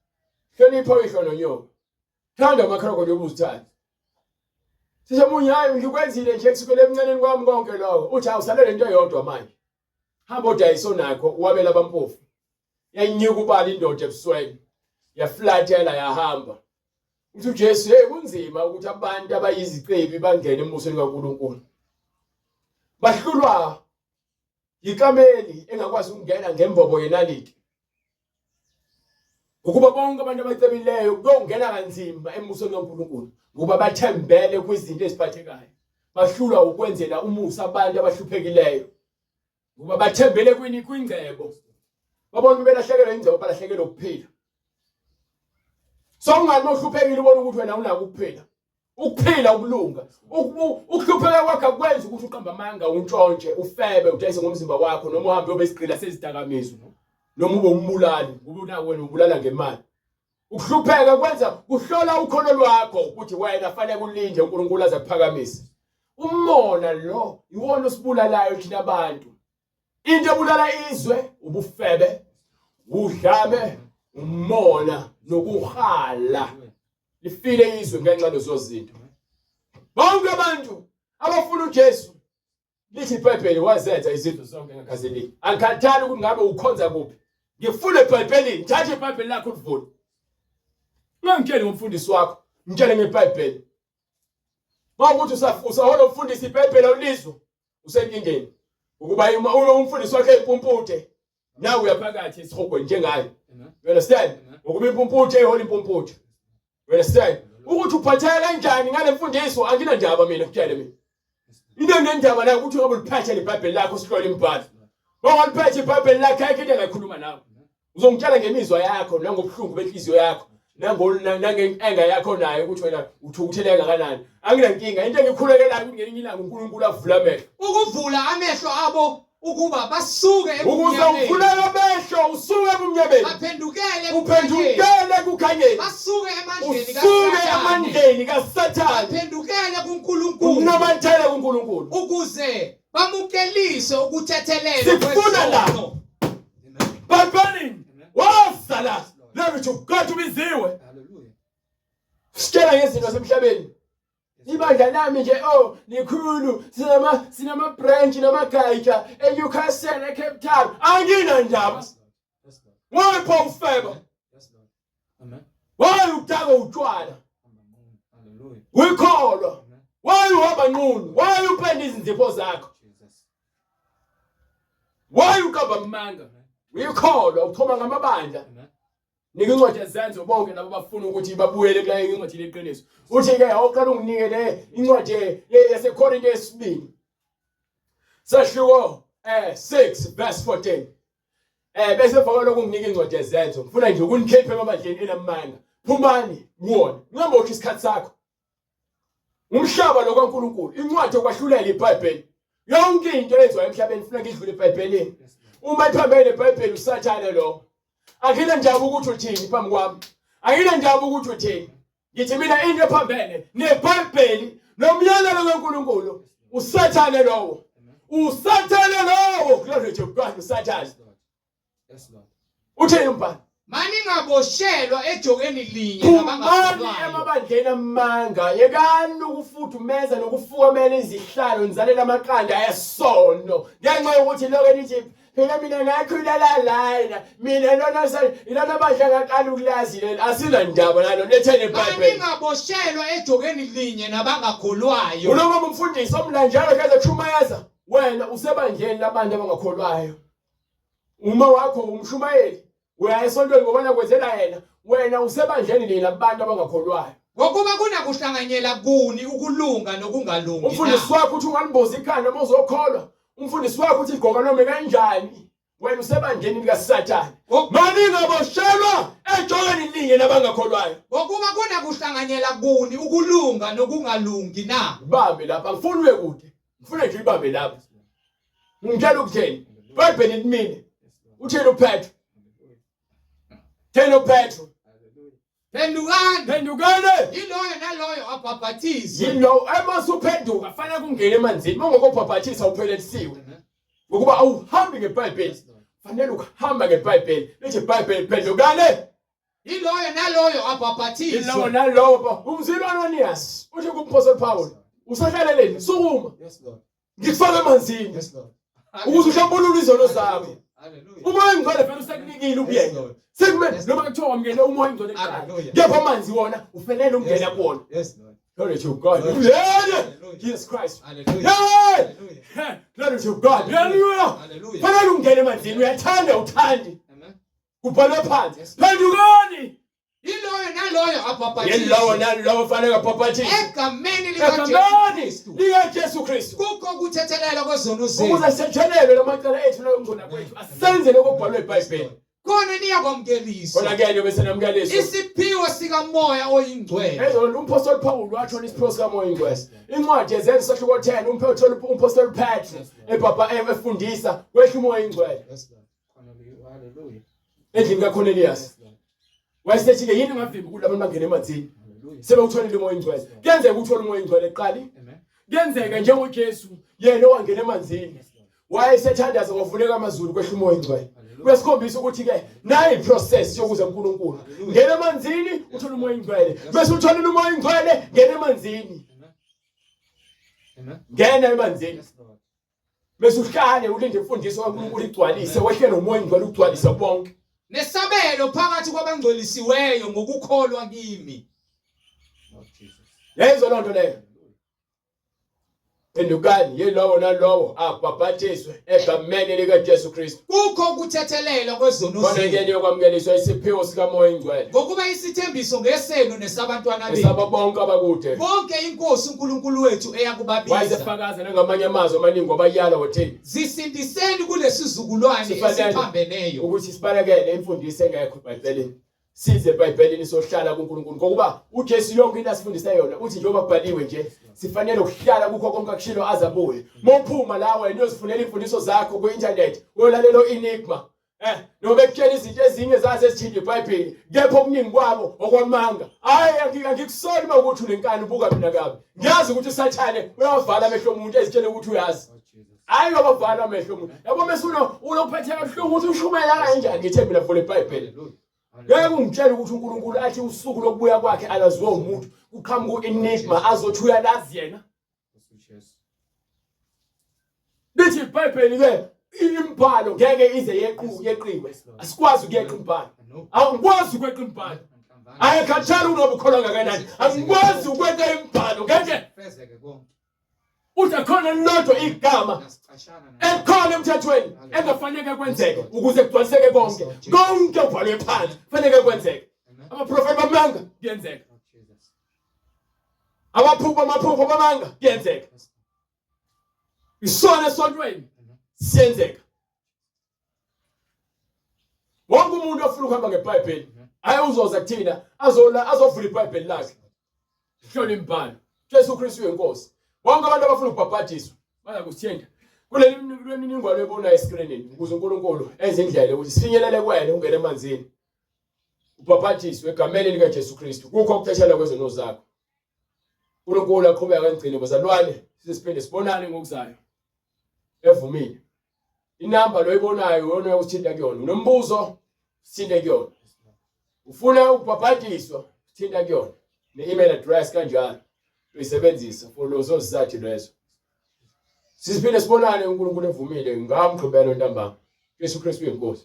Hlonipha uyihlo nonyoka. Thanda amakhono yobuzithanda. Sisemunyayo ngikwenzile nje kusukela emncaneni kwami konke lokho. Uthi awusale lento eyodwa manje. Hamba odayisa onakho uwabela abampofu. Yayinyuka ubala indoda ebusweni. Yaflathela yahamba. Uthi uJesu hey kunzima ukuthi abantu abayizicebi bangene embusweni kaNkulunkulu. Bahlulwa ikameli engakwazi ukungena ngembobo yenaliti. Ukuba bonke abantu abacebileyo kuyongena kanzima embusweni kaNkulunkulu ngoba bathembele kwizinto eziphathekayo. Bahlulwa ukwenzela umusa abantu abahluphekileyo. Ngoba bathembele kwingcebo. Babona belahlekelwa ingcebo balahlekelwa ukuphila. Songani ohluphekile ubona ukuthi wena unako ukuphila. Ukuphila ukulunga. Ukuhlupheka kwakho akwenza ukuthi uqamba amanga untshontshe ufebe udayise ngomzimba wakho noma uhambe obesigqila sezidakamizwa. Noma ube umbulali, ubona wena ubulala ngemali. Ukuhlupheka kwenza kuhlola ukholo lwakho ukuthi wena fanele ulinde uNkulunkulu aze kuphakamise. Umona lo iwona osibulalayo thina abantu. Into ebulala izwe ubufebe, udlame, umona nokuhala. Lifile izwe ngenxa lezo zinto. Bonke abantu abafuna uJesu lithi iBhayibheli wazenza izinto zonke ngakhazelini. Angikhathali ukuthi ngabe ukhonza kuphi. Ngifuna iBhayibhelini, thatha iBhayibheli lakho ulivule. Ngangitshela ngomfundisi wakho, ngitshele ngeBhayibheli. Mawukuthi usahola umfundisi iBhayibheli awulizwa, usenkingeni. Ukuba umfundisi wakhe impumputhe, nawe uyaphakathi esihogweni njengayo. Amen. You understand? Amen. Ukuba impumputhe ihola impumputhe. You understand? Ukuthi uphatheka kanjani ngale mfundiso anginandaba mina kutshele mina. Into enendaba nayo ukuthi ngoba uliphathe leBhayibheli lakho sihlole imibhalo. Ngoba uliphathe iBhayibheli lakho ayikho into engayikhuluma nawe. Uzongitshela ngemizwa yakho nangobuhlungu benhliziyo yakho. Nangenga yakho nayo ukuthi wena uthukutheleka kanani. Anginankinga into engikhulekelayo ngelinye ilanga uNkulunkulu avula amehlo. ukuvula amehlo abo ukuba basuke Ukuze ebumnyameni uvulela amehlo usuke ebumnyameni. baphendukele Uphendukele kukhanyeni. basuke emandleni Usuke kaSathane emandleni kaSathane. baphendukele kuNkulunkulu Unamathele kuNkulunkulu. ukuze bamukelise ukuthethelelwa Sifuna la. kwesono. Babani wasala lethi uGod ubiziwe. Hallelujah. Sitshela ngezinto zemhlabeni. Ibandla lami nje likhulu sinama branch namagatsha eNewcastle eCape Town. Angina ndaba. Yes, Lord. Yes, Lord. Wapha ufeba. Yes, Lord. Amen. Waye udaka utshwala. Hallelujah. Uyikholwa. Amen. Waye uhamba nqunu. Waye upenda izinzipho zakho. Jesus. Waye ukaba amanga. Uyikholwa uthoma ngamabandla. Amen. Nika incwadi yezenzo bonke labo bafuna ukuthi babuyele kule incwadi leqiniso. Uthi ke awuqala unginikele incwadi yaseKorinte yesibili. Sahluko 6 verse 14. Bese fakela ukunginika incwadi yezenzo. Ngifuna nje ukunikhiphe emabandleni enamanga. Phumani kuwona. Ngingambokhi isikhathi sakho. Umhlaba lo kaNkulunkulu. Incwadi yokwahlulela iBhayibheli. Yonke into eyenziwa emhlabeni ufuna ngidlule eBhayibhelini. Yes, Lord. Uma iphambene neBhayibheli usathane lo. Akile njalo ukuthi uthini phambi kwami. Akile njalo ukuthi uthini. Ngithi mina into ephambene neBhayibheli nomyalelo kaNkulunkulu. Usathane lowo. Usathane lowo. Glory to God usathane. Yes, Lord. Yes, Lord. Uthini umbhalo? maningaboshelwa ejokeni linye Phumani nabangakholwayo emabandleni amanga. Yekani ukufudumeza nokufukamela izihlalo nizalela amaqanda ayasono. Ngenxa yokuthi lokho nithi phela mina ngakhulela lana. Mina ilona bandla ngaqala ukulazi leli. Asina ndaba nalo lethene eBhayibheli. maningaboshelwa ejokeni linye nabangakholwayo Uloko umfundisi omlanjalo kaze kushumayeza. Wena usebandleni labantu abangakholwayo. Uma wakho umshumayeli. Uya esontweni ngobana kwenzela yena. Wena usebandleni lina abantu abangakholwayo. ngokuba kunakuhlanganyela kuni ukulunga nokungalungi Umfundisi wakho uthi ungalimboza ikhanda uma uzokholwa. Umfundisi wakho uthi igqoka noma kanjani. Wena usebandleni likaSathane. Maningaboshelwa ejokeni linye nabangakholwayo. ngokuba kunakuhlanganyela kuni ukulunga nokungalungi na Ibambe lapha ngifuna uye kude. Ngifuna nje ibambe lapha. Ngitshela ukutheni. Bhayibheli limini. Uthini uPetro? Thena uPetro. phendukani Phendukane. yiloyo naloyo abhabhathize Yilo emasuphenduka fanele kungene emanzini. Mongokobhabhathisa uphelelisiwe. Ngokuba awuhambi ngeBhayibheli. Yes, Lord. Fanele ukuhamba ngeBhayibheli. Lithi iBhayibheli phendukane. yiloyo naloyo abhabhathize Yilawo nalowo umzilo Ananias. Uthi kuMpostoli Paul. Usahlaleleni sukuma. Yes, Lord. Ngikufaka emanzini. Yes, Lord. Ukuze uhlambulule izono zakho. Hallelujah. Umoya engcwele vele usekunikile Yes, ubuyena. Lord. Sekumele noma kuthiwa wamngena umoya engcwele eqala. Hallelujah. Kepha amanzi wona ufanele ungena kuwona. Yes, Lord. Glory to God. Hallelujah. Hallelujah. Jesus Christ. Hallelujah. Yeah. Hallelujah. Glory to God. Hallelujah. Hallelujah. Fanele ungene emanzini uyathanda uthandi. Amen. Kubhalwe phansi. Yes. Phendukani. yiloyo naloyo Yilawo abhabhathize nalowo fanele kapaphathise. egameni Egameni likaJesu likaJesu Kristu. kukho ukuthethelelwa kwezono zenu Ukuze sithethelelwe lamacala ethu nokungcola kwethu. Asenze lokubhalwe eBhayibhelini. khona niyakwamukeliswa Khona ke nje senamukeliso. isiphiwo sikamoya oyingcwele Ezolo umpostoli Paul wathi isiphiwo sikamoya ingcwele. Incwadi yezenzo sahluko 10 umpostoli Petro efundisa kwehla umoya ingcwele. Yes, Lord. Hallelujah. Hallelujah. Endlini kaCornelius. Yes, Lord. Wayesethi ke yini ngavimbi kulabantu bangena emanzini. Hallelujah. Sebewutholile umoya ingcwele. Kuyenzeka uthola umoya ingcwele eqali. Amen. Kuyenzeka njengoJesu yena owangena emanzini. Yes, Lord. Wayesethandaza kwavuleka amazulu kwehla umoya ingcwele. Kuyasikhombisa ukuthi ke nayi process yokuza uNkulunkulu. Ngena emanzini uthola umoya ingcwele. Bese uthola umoya ingcwele ngena emanzini. Amen. Amen. Ngena emanzini. Yes, Lord. Bese uhlale ulinde imfundiso kaNkulunkulu igcwalise wehle nomoya ingcwele ugcwalise bonke. nesabelo phakathi kwabangcwelisiweyo ngokukholwa kimi Lord Jesus. Yenzo lonto leyo. phendukani yilowo nalowo abhabhathiswe egameni likaJesu Kristu kukho ukuthethelelwa kwezono khona zenu ngene yokwamkeliswa isiphiwo sikamoya ingcwele ngokuba isithembiso ngesenu nesabantwana benu esaba bonke abakude bonke inkosi uNkulunkulu wethu eyakubabiza wayesefakaza nangamanye amazwi amaningi obayala wathini zisindiseni kulesizukulwane Sifanele esiphambeneyo ukuthi sibalekele imfundiso engekho eBhayibhelini size eBhayibhelini sohlala kuNkulunkulu ngokuba uJesu yonke into asifundisa yona uthi njengoba kubhaliwe nje sifanele ukuhlala kukho konke akushilo azabuye mophuma la wena uyozifunela imfundiso zakho ku-internet uyolalela Enigma noma ekutshela izinto ezinye zaze ezithinta iBhayibheli kepha okuningi kwabo okwamanga hayi angikusoli mawukuthi unenkani ubuka mina kabi ngiyazi ukuthi usathane uyavala amehlo omuntu ezitshela ukuthi uyazi hayi wabavala amehlo omuntu yabo mesuno ulokuphetheka kabuhlungu ukuthi ushumayela kanjani ngithe mina vule iBhayibheli ngeke ungitshele ukuthi uNkulunkulu athi usuku lokubuya kwakhe alaziwa umuntu uqhamuka ku-Enigma azothi uyalazi yena lithi iBhayibheli ke imbhalo ngeke ize yeqiwe asikwazi ukuyeqa imbhalo angikwazi ukweqa imbhalo ayekhathali unoba ukholwa ngakanani angikwazi ukweqa imbhalo ngeke fezeke konke uthi khona lodwa igama nasicashana na ekhona emthethweni engafanele kwenzeke ukuze kugcwaliseke konke konke ubhalwe phansi kufanele kwenzeke abaprofeti bamanga kuyenzeka amaphupho bamanga kuyenzeka isona esontweni siyenzeka wonke umuntu ofuna ukuhamba ngeBhayibheli ayozoza kuthina azovula iBhayibheli lakhe hlola imbhalo Jesu Kristu uyinkosi wonke abantu abafuna ukubhabhatiswa baza kusithenda kuleli mininingwane ebona escreenini ukuze uNkulunkulu ezindlela ukuthi sifinyelele kuwena ungene emanzini ubhabhatiswe egameni lika Jesu Kristu kukho ukutheshela kwezono zakho uNkulunkulu aqhubeka kangcine bazalwane siphinde sibonane ngokuzayo evumile inamba loyibonayo wona usithinta kuyona unombuzo sithinte kuyona ufuna ukubhabhatiswa sithinta kuyona ne-email address kanjalo uyisebenzisa for lozo sizathu lezo siphinde sibonane uNkulunkulu evumile ngamgqibelo ntambama Jesu Kristu uyinkosi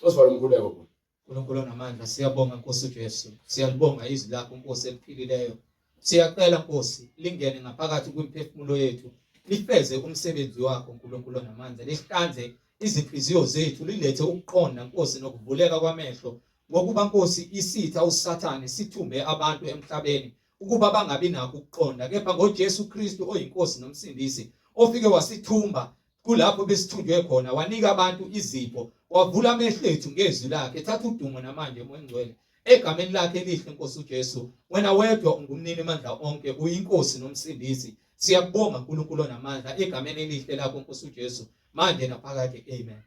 osivala umkhuleko kulo uNkulunkulu namandla siyabonga Nkosi uJesu siyalibonga izwi lakho Nkosi eliphilileyo siyacela Nkosi lingene ngaphakathi kwimphefumulo yethu lifeze umsebenzi wakho uNkulunkulu namandla lihlanze izinhliziyo zethu lilethe ukuqonda Nkosi nokuvuleka kwamehlo ngokuba Nkosi isitha uSathane sithumbe abantu emhlabeni ukuba bangabi nakho ukuqonda kepha ngoJesu Kristu oyinkosi nomsindisi ofike wasithumba kulapho besithunjwe khona wanika abantu izipho wavula amehlo ethu ngezwi lakhe thatha udumo namanje emoyengcwele egameni lakhe elihle Nkosi uJesu wena wedwa ungumnini mandla onke uyinkosi nomsindisi siyakubonga uNkulunkulu namandla egameni elihle lakho Nkosi uJesu manje naphakade amen